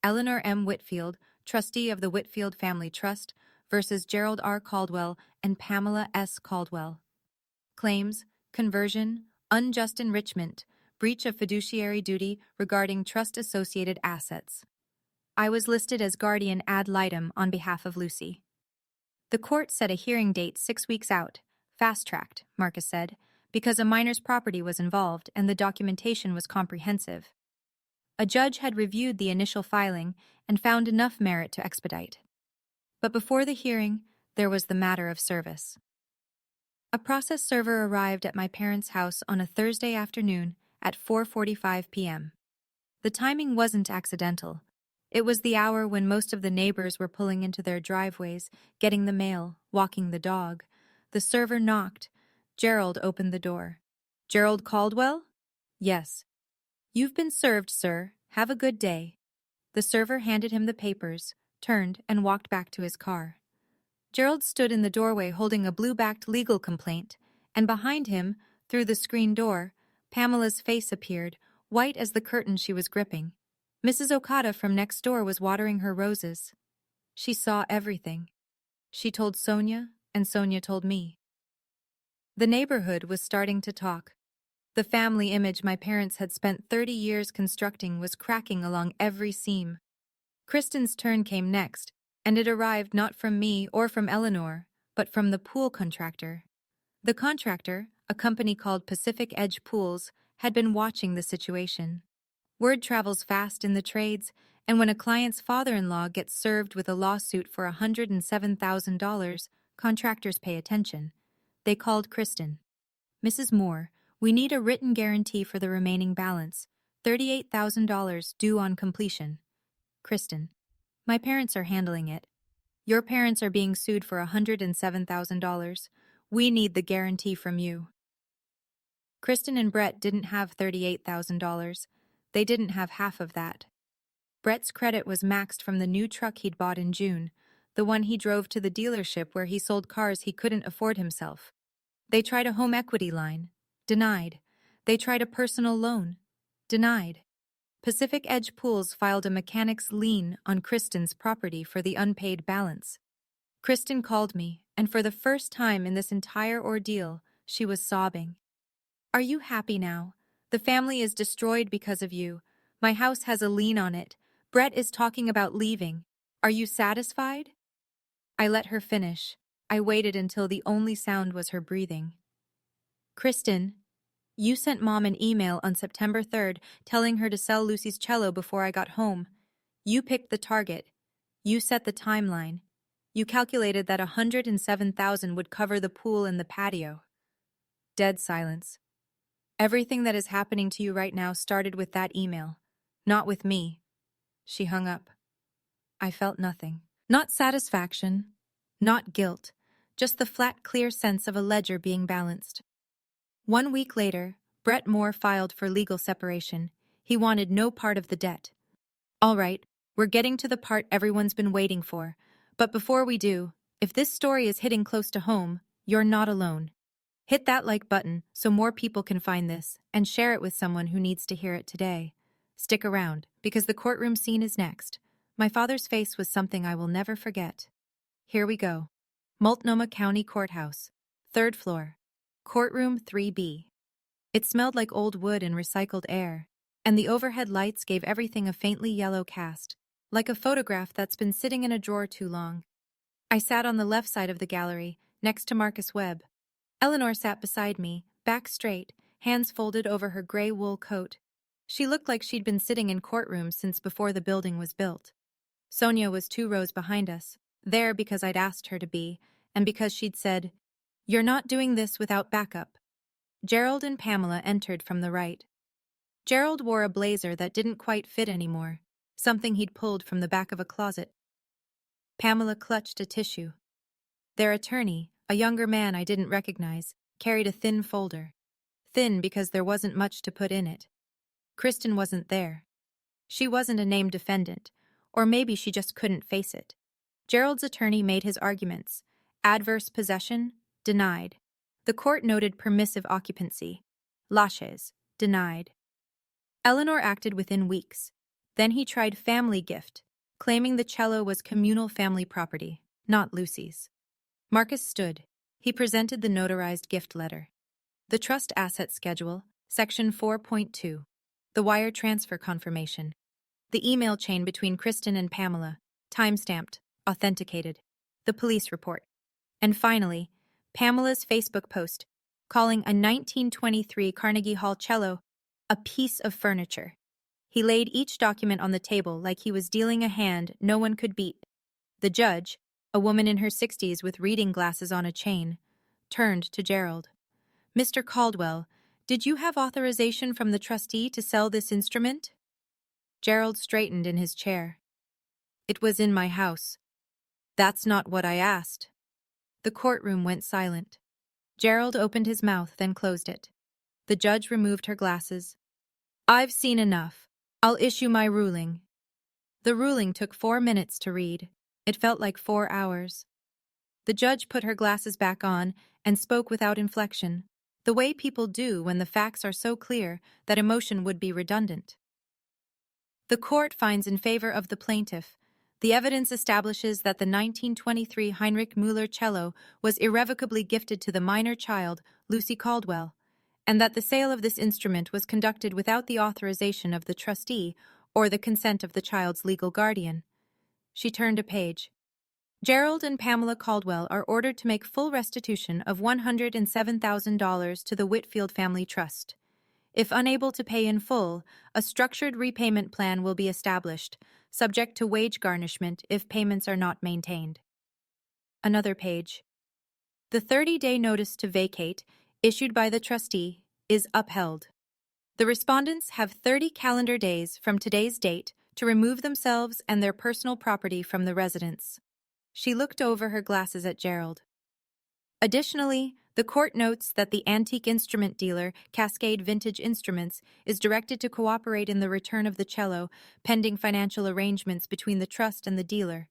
Eleanor M. Whitfield, trustee of the Whitfield Family Trust, versus Gerald R. Caldwell and Pamela S. Caldwell. Claims: conversion, unjust enrichment, breach of fiduciary duty regarding trust-associated assets. I was listed as guardian ad litem on behalf of Lucy. The court set a hearing date 6 weeks out. Fast-tracked, Marcus said. because a minor's property was involved and the documentation was comprehensive. A judge had reviewed the initial filing and found enough merit to expedite. But before the hearing, there was the matter of service. A process server arrived at my parents' house on a Thursday afternoon at 4:45 p.m. The timing wasn't accidental. It was the hour when most of the neighbors were pulling into their driveways, getting the mail, walking the dog. The server knocked. Gerald opened the door. "Gerald Caldwell?" "Yes." "You've been served, sir. Have a good day." The server handed him the papers, turned, and walked back to his car. Gerald stood in the doorway holding a blue-backed legal complaint, and behind him, through the screen door, Pamela's face appeared, white as the curtain she was gripping. Mrs. Okada from next door was watering her roses. She saw everything. She told Sonia, and Sonia told me. The neighborhood was starting to talk. The family image my parents had spent 30 years constructing was cracking along every seam. Kristen's turn came next, and it arrived not from me or from Eleanor, but from the pool contractor. The contractor, a company called Pacific Edge Pools, had been watching the situation. Word travels fast in the trades, and when a client's father-in-law gets served with a lawsuit for $107,000, contractors pay attention. They called Kristen. "Mrs. Moore, we need a written guarantee for the remaining balance, $38,000 due on completion." "Kristen, my parents are handling it. Your parents are being sued for $107,000. We need the guarantee from you." Kristen and Brett didn't have $38,000. They didn't have half of that. Brett's credit was maxed from the new truck he'd bought in June, the one he drove to the dealership where he sold cars he couldn't afford himself. They tried a home equity line. Denied. They tried a personal loan. Denied. Pacific Edge Pools filed a mechanic's lien on Kristen's property for the unpaid balance. Kristen called me, and for the first time in this entire ordeal, she was sobbing. "Are you happy now? The family is destroyed because of you. My house has a lien on it. Brett is talking about leaving. Are you satisfied?" I let her finish. I waited until the only sound was her breathing. "Kristen, you sent Mom an email on September 3rd telling her to sell Lucy's cello before I got home. You picked the target. You set the timeline. You calculated that $107,000 would cover the pool and the patio." Dead silence. "Everything that is happening to you right now started with that email. Not with me." She hung up. I felt nothing. Not satisfaction. Not guilt. Just the flat, clear sense of a ledger being balanced. 1 week later, Brett Moore filed for legal separation. He wanted no part of the debt. "All right, we're getting to the part everyone's been waiting for. But before we do, if this story is hitting close to home, you're not alone. Hit that like button so more people can find this, and share it with someone who needs to hear it today. Stick around, because the courtroom scene is next. My father's face was something I will never forget. Here we go. Multnomah County Courthouse. 3rd floor. Courtroom 3B. It smelled like old wood and recycled air, and the overhead lights gave everything a faintly yellow cast, like a photograph that's been sitting in a drawer too long. I sat on the left side of the gallery, next to Marcus Webb. Eleanor sat beside me, back straight, hands folded over her gray wool coat. She looked like she'd been sitting in courtrooms since before the building was built. Sonia was 2 rows behind us, there because I'd asked her to be, and because she'd said, "You're not doing this without backup." Gerald and Pamela entered from the right. Gerald wore a blazer that didn't quite fit anymore, something he'd pulled from the back of a closet. Pamela clutched a tissue. Their attorney, a younger man I didn't recognize, carried a thin folder. Thin because there wasn't much to put in it. Kristen wasn't there. She wasn't a named defendant, or maybe she just couldn't face it. Gerald's attorney made his arguments. Adverse possession, denied. The court noted permissive occupancy. Laches, denied. Eleanor acted within weeks. Then he tried family gift, claiming the cello was communal family property, not Lucy's. Marcus stood. He presented the notarized gift letter. The trust asset schedule, section 4.2. The wire transfer confirmation. The email chain between Kristen and Pamela, time-stamped, authenticated. The police report. And finally, Pamela's Facebook post, calling a 1923 Carnegie Hall cello a piece of furniture. He laid each document on the table like he was dealing a hand no one could beat. The judge, a woman in her 60s with reading glasses on a chain, turned to Gerald. "Mr. Caldwell, did you have authorization from the trustee to sell this instrument?" Gerald straightened in his chair. "It was in my house." "That's not what I asked." The courtroom went silent. Gerald opened his mouth, then closed it. The judge removed her glasses. "I've seen enough. I'll issue my ruling." The ruling took 4 minutes to read. It felt like 4 hours. The judge put her glasses back on and spoke without inflection, the way people do when the facts are so clear that emotion would be redundant. The court finds in favor of the plaintiff. The evidence establishes that the 1923 Heinrich Müller cello was irrevocably gifted to the minor child, Lucy Caldwell, and that the sale of this instrument was conducted without the authorization of the trustee or the consent of the child's legal guardian. She turned a page. Gerald and Pamela Caldwell are ordered to make full restitution of $107,000 to the Whitfield Family Trust. If unable to pay in full, a structured repayment plan will be established, subject to wage garnishment if payments are not maintained. Another page. The 30-day notice to vacate, issued by the trustee, is upheld. The respondents have 30 calendar days from today's date to remove themselves and their personal property from the residence. She looked over her glasses at Gerald. Additionally, the court notes that the antique instrument dealer, Cascade Vintage Instruments, is directed to cooperate in the return of the cello, pending financial arrangements between the trust and the dealer.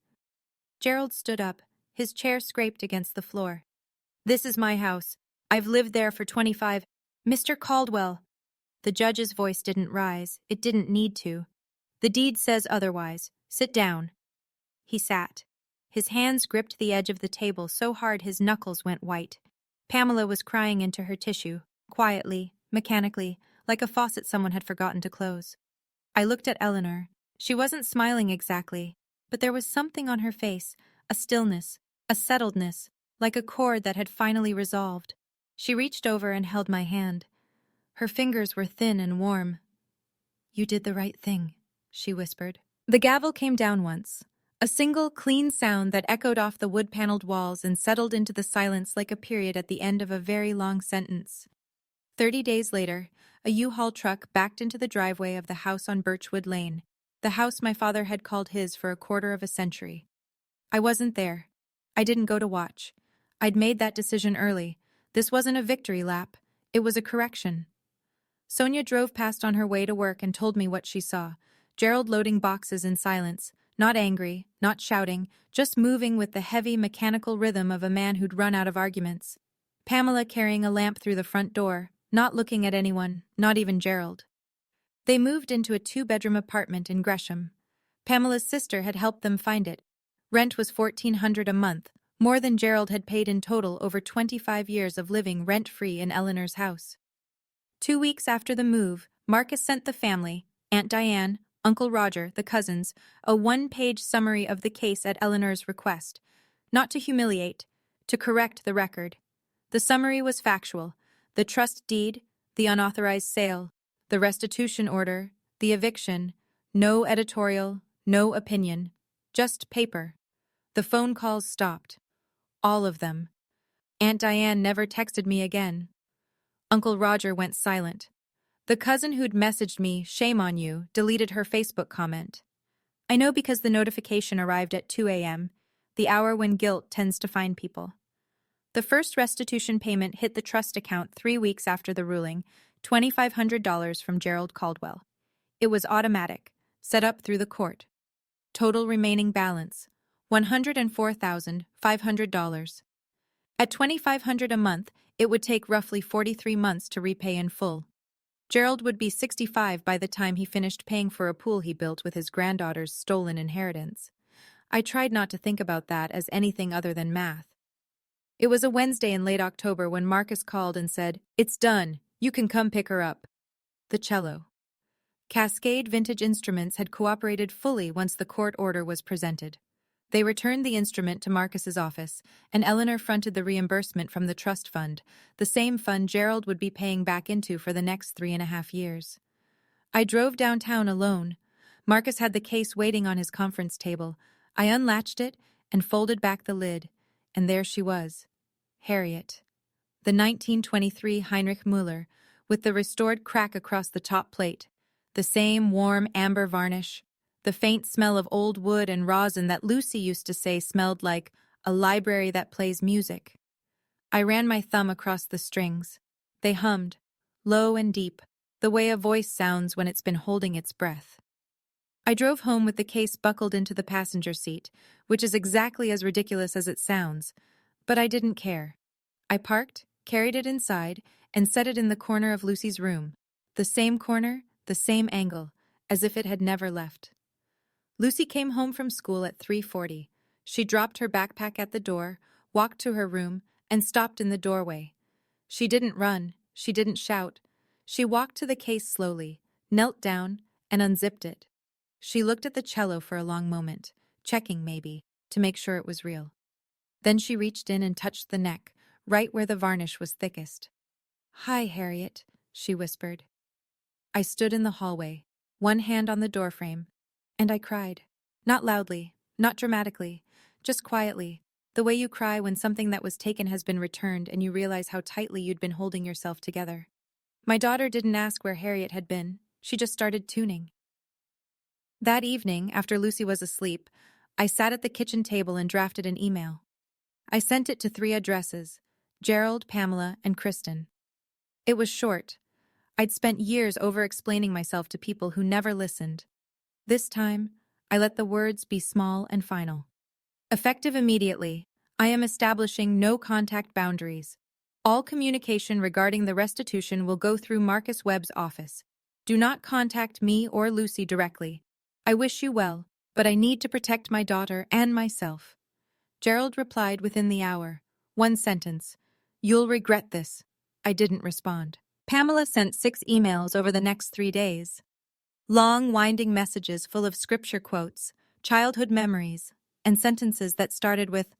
Gerald stood up, his chair scraped against the floor. "This is my house. I've lived there for 25— Mr. Caldwell." The judge's voice didn't rise. It didn't need to. "The deed says otherwise. Sit down." He sat. His hands gripped the edge of the table so hard his knuckles went white. Pamela was crying into her tissue, quietly, mechanically, like a faucet someone had forgotten to close. I looked at Eleanor. She wasn't smiling exactly, but there was something on her face, a stillness, a settledness, like a chord that had finally resolved. She reached over and held my hand. Her fingers were thin and warm. "You did the right thing," she whispered. The gavel came down once. A single, clean sound that echoed off the wood-paneled walls and settled into the silence like a period at the end of a very long sentence. 30 days later, a U-Haul truck backed into the driveway of the house on Birchwood Lane, the house my father had called his for a quarter of a century. I wasn't there. I didn't go to watch. I'd made that decision early. This wasn't a victory lap. It was a correction. Sonia drove past on her way to work and told me what she saw. Gerald loading boxes in silence. Not angry, not shouting, just moving with the heavy, mechanical rhythm of a man who'd run out of arguments. Pamela carrying a lamp through the front door, not looking at anyone, not even Gerald. They moved into a 2-bedroom apartment in Gresham. Pamela's sister had helped them find it. Rent was $1,400 a month, more than Gerald had paid in total over 25 years of living rent-free in Eleanor's house. 2 weeks after the move, Marcus sent the family, Aunt Diane, Uncle Roger, the cousins, a 1-page summary of the case at Eleanor's request. Not to humiliate, to correct the record. The summary was factual. The trust deed, the unauthorized sale, the restitution order, the eviction, no editorial, no opinion, just paper. The phone calls stopped. All of them. Aunt Diane never texted me again. Uncle Roger went silent. The cousin who'd messaged me, "Shame on you," deleted her Facebook comment. I know because the notification arrived at 2 a.m., the hour when guilt tends to find people. The first restitution payment hit the trust account 3 weeks after the ruling, $2,500 from Gerald Caldwell. It was automatic, set up through the court. Total remaining balance, $104,500. At $2,500 a month, it would take roughly 43 months to repay in full. Gerald would be 65 by the time he finished paying for a pool he built with his granddaughter's stolen inheritance. I tried not to think about that as anything other than math. It was a Wednesday in late October when Marcus called and said, "It's done. You can come pick her up." The cello. Cascade Vintage Instruments had cooperated fully once the court order was presented. They returned the instrument to Marcus's office, and Eleanor fronted the reimbursement from the trust fund, the same fund Gerald would be paying back into for the next 3.5 years. I drove downtown alone. Marcus had the case waiting on his conference table. I unlatched it and folded back the lid, and there she was, Harriet. The 1923 Heinrich Müller, with the restored crack across the top plate, the same warm amber varnish, the faint smell of old wood and rosin that Lucy used to say smelled like a library that plays music. I ran my thumb across the strings. They hummed, low and deep, the way a voice sounds when it's been holding its breath. I drove home with the case buckled into the passenger seat, which is exactly as ridiculous as it sounds, but I didn't care. I parked, carried it inside, and set it in the corner of Lucy's room. The same corner, the same angle, as if it had never left. Lucy came home from school at 3:40. She dropped her backpack at the door, walked to her room, and stopped in the doorway. She didn't run, she didn't shout. She walked to the case slowly, knelt down, and unzipped it. She looked at the cello for a long moment, checking maybe, to make sure it was real. Then she reached in and touched the neck, right where the varnish was thickest. "Hi, Harriet," she whispered. I stood in the hallway, one hand on the doorframe, and I cried. Not loudly, not dramatically, just quietly, the way you cry when something that was taken has been returned and you realize how tightly you'd been holding yourself together. My daughter didn't ask where Harriet had been, she just started tuning. That evening, after Lucy was asleep, I sat at the kitchen table and drafted an email. I sent it to 3 addresses: Gerald, Pamela, and Kristen. It was short. I'd spent years over-explaining myself to people who never listened. This time, I let the words be small and final. Effective immediately, I am establishing no contact boundaries. All communication regarding the restitution will go through Marcus Webb's office. Do not contact me or Lucy directly. I wish you well, but I need to protect my daughter and myself. Gerald replied within the hour. One sentence. "You'll regret this." I didn't respond. Pamela sent 6 emails over the next 3 days. Long, winding messages full of scripture quotes, childhood memories, and sentences that started with,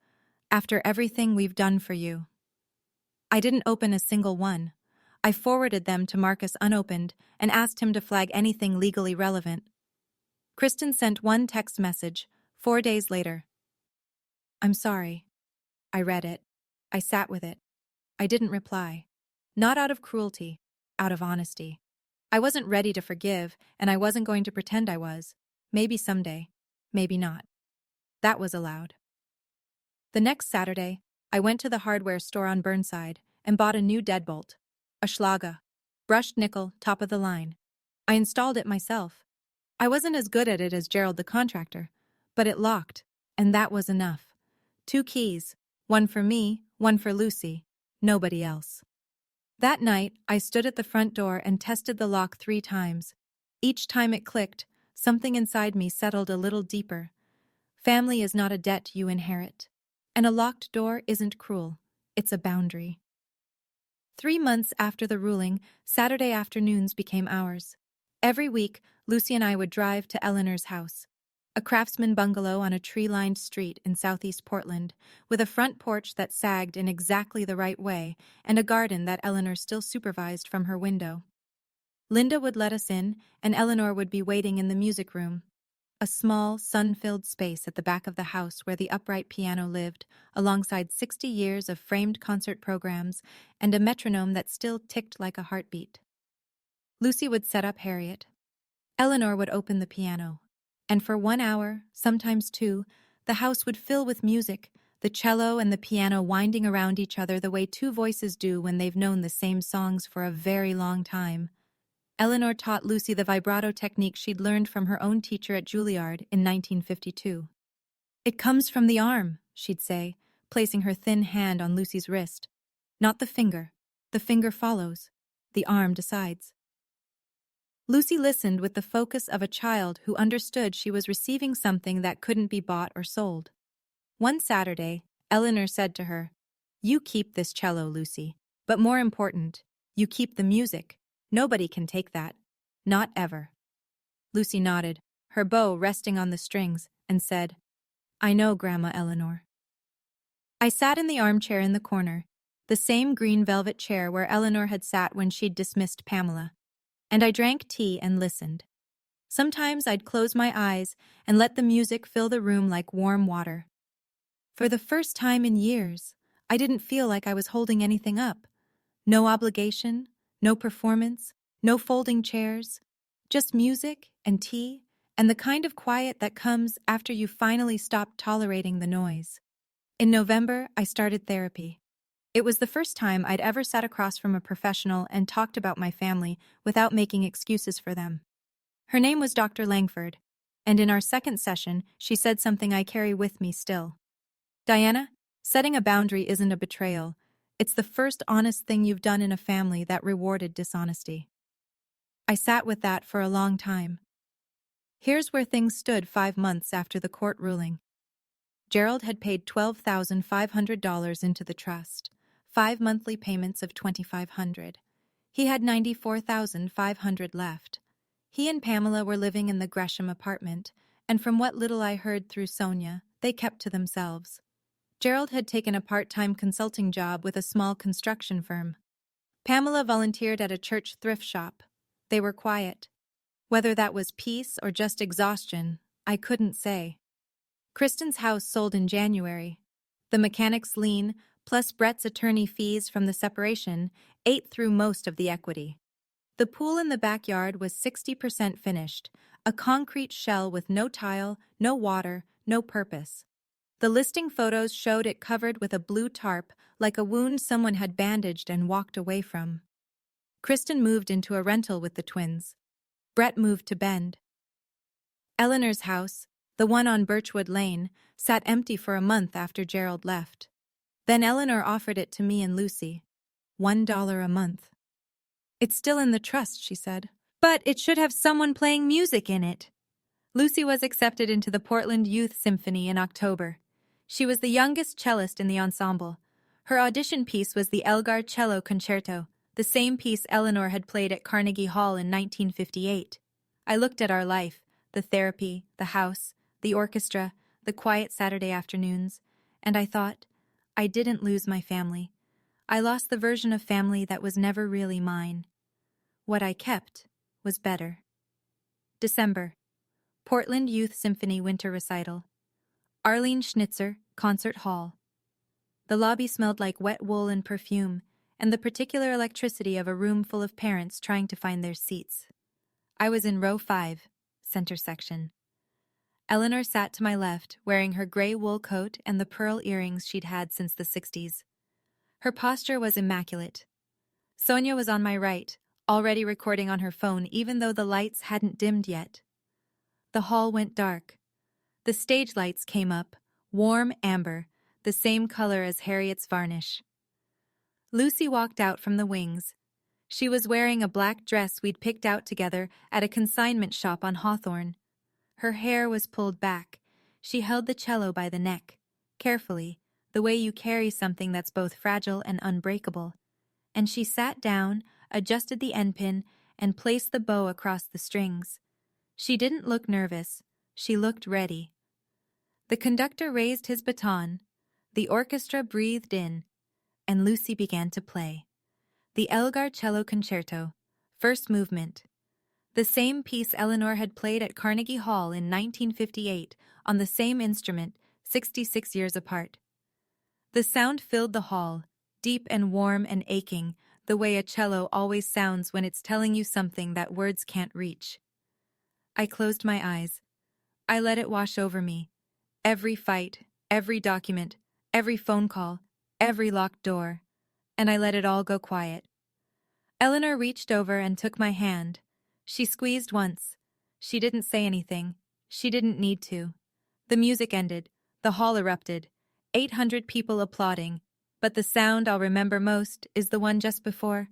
"After everything we've done for you." I didn't open a single one. I forwarded them to Marcus unopened and asked him to flag anything legally relevant. Kristen sent one text message, 4 days later. "I'm sorry." I read it. I sat with it. I didn't reply. Not out of cruelty, out of honesty. I wasn't ready to forgive, and I wasn't going to pretend I was. Maybe someday. Maybe not. That was allowed. The next Saturday, I went to the hardware store on Burnside and bought a new deadbolt. A Schlager. Brushed nickel, top of the line. I installed it myself. I wasn't as good at it as Gerald the contractor, but it locked, and that was enough. 2 keys, one for me, one for Lucy, nobody else. That night, I stood at the front door and tested the lock 3 times. Each time it clicked, something inside me settled a little deeper. Family is not a debt you inherit. And a locked door isn't cruel. It's a boundary. 3 months after the ruling, Saturday afternoons became ours. Every week, Lucy and I would drive to Eleanor's house, a craftsman bungalow on a tree-lined street in southeast Portland, with a front porch that sagged in exactly the right way and a garden that Eleanor still supervised from her window. Linda would let us in, and Eleanor would be waiting in the music room, a small, sun-filled space at the back of the house where the upright piano lived, alongside 60 years of framed concert programs and a metronome that still ticked like a heartbeat. Lucy would set up Harriet. Eleanor would open the piano. And for 1 hour, sometimes 2, the house would fill with music, the cello and the piano winding around each other the way 2 voices do when they've known the same songs for a very long time. Eleanor taught Lucy the vibrato technique she'd learned from her own teacher at Juilliard in 1952. "It comes from the arm," she'd say, placing her thin hand on Lucy's wrist. "Not the finger. The finger follows. The arm decides." Lucy listened with the focus of a child who understood she was receiving something that couldn't be bought or sold. One Saturday, Eleanor said to her, "You keep this cello, Lucy. But more important, you keep the music. Nobody can take that. Not ever." Lucy nodded, her bow resting on the strings, and said, I know, Grandma Eleanor. I sat in the armchair in the corner, the same green velvet chair where Eleanor had sat when she'd dismissed Pamela, and I drank tea and listened. Sometimes I'd close my eyes and let the music fill the room like warm water. For the first time in years, I didn't feel like I was holding anything up. No obligation, no performance, no folding chairs, just music and tea and the kind of quiet that comes after you finally stop tolerating the noise. In November, I started therapy. It was the first time I'd ever sat across from a professional and talked about my family without making excuses for them. Her name was Dr. Langford, and in our second session, she said something I carry with me still. Diana, setting a boundary isn't a betrayal. It's the first honest thing you've done in a family that rewarded dishonesty. I sat with that for a long time. Here's where things stood 5 months after the court ruling. Gerald had paid $12,500 into the trust, 5 monthly payments of $2,500. He had $94,500 left. He and Pamela were living in the Gresham apartment, and from what little I heard through Sonia, they kept to themselves. Gerald had taken a part-time consulting job with a small construction firm. Pamela volunteered at a church thrift shop. They were quiet. Whether that was peace or just exhaustion, I couldn't say. Kristen's house sold in January. The mechanic's lien, plus Brett's attorney fees from the separation, ate through most of the equity. The pool in the backyard was 60% finished, a concrete shell with no tile, no water, no purpose. The listing photos showed it covered with a blue tarp, like a wound someone had bandaged and walked away from. Kristen moved into a rental with the twins. Brett moved to Bend. Eleanor's house, the one on Birchwood Lane, sat empty for a month after Gerald left. Then Eleanor offered it to me and Lucy. $1 a month. It's still in the trust, she said. But it should have someone playing music in it. Lucy was accepted into the Portland Youth Symphony in October. She was the youngest cellist in the ensemble. Her audition piece was the Elgar Cello Concerto, the same piece Eleanor had played at Carnegie Hall in 1958. I looked at our life, the therapy, the house, the orchestra, the quiet Saturday afternoons, and I thought, I didn't lose my family. I lost the version of family that was never really mine. What I kept was better. December. Portland Youth Symphony Winter Recital. Arlene Schnitzer, Concert Hall. The lobby smelled like wet wool and perfume, and the particular electricity of a room full of parents trying to find their seats. I was in row 5, center section. Eleanor sat to my left, wearing her gray wool coat and the pearl earrings she'd had since the 60s. Her posture was immaculate. Sonia was on my right, already recording on her phone even though the lights hadn't dimmed yet. The hall went dark. The stage lights came up, warm amber, the same color as Harriet's varnish. Lucy walked out from the wings. She was wearing a black dress we'd picked out together at a consignment shop on Hawthorne. Her hair was pulled back. She held the cello by the neck, carefully, the way you carry something that's both fragile and unbreakable. And she sat down, adjusted the end pin, and placed the bow across the strings. She didn't look nervous. She looked ready. The conductor raised his baton. The orchestra breathed in, and Lucy began to play. The Elgar Cello Concerto, first movement. The same piece Eleanor had played at Carnegie Hall in 1958 on the same instrument, 66 years apart. The sound filled the hall, deep and warm and aching, the way a cello always sounds when it's telling you something that words can't reach. I closed my eyes. I let it wash over me. Every fight, every document, every phone call, every locked door. And I let it all go quiet. Eleanor reached over and took my hand. She squeezed once. She didn't say anything. She didn't need to. The music ended. The hall erupted. 800 people applauding. But the sound I'll remember most is the one just before.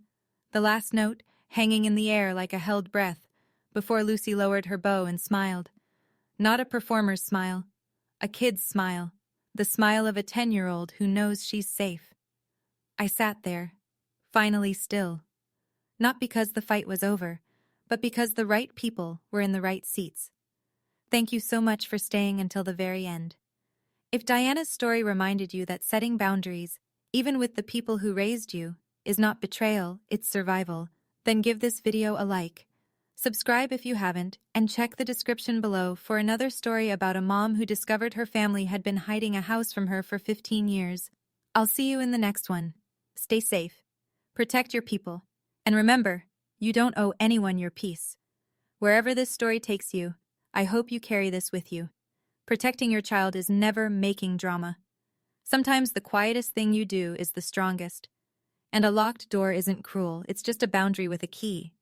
The last note, hanging in the air like a held breath, before Lucy lowered her bow and smiled. Not a performer's smile. A kid's smile. The smile of a 10-year-old who knows she's safe. I sat there, finally still. Not because the fight was over, but because the right people were in the right seats. Thank you so much for staying until the very end. If Diana's story reminded you that setting boundaries, even with the people who raised you, is not betrayal, it's survival, then give this video a like. Subscribe if you haven't, and check the description below for another story about a mom who discovered her family had been hiding a house from her for 15 years. I'll see you in the next one. Stay safe, protect your people, and remember, you don't owe anyone your peace. Wherever this story takes you, I hope you carry this with you. Protecting your child is never making drama. Sometimes the quietest thing you do is the strongest. And a locked door isn't cruel, it's just a boundary with a key.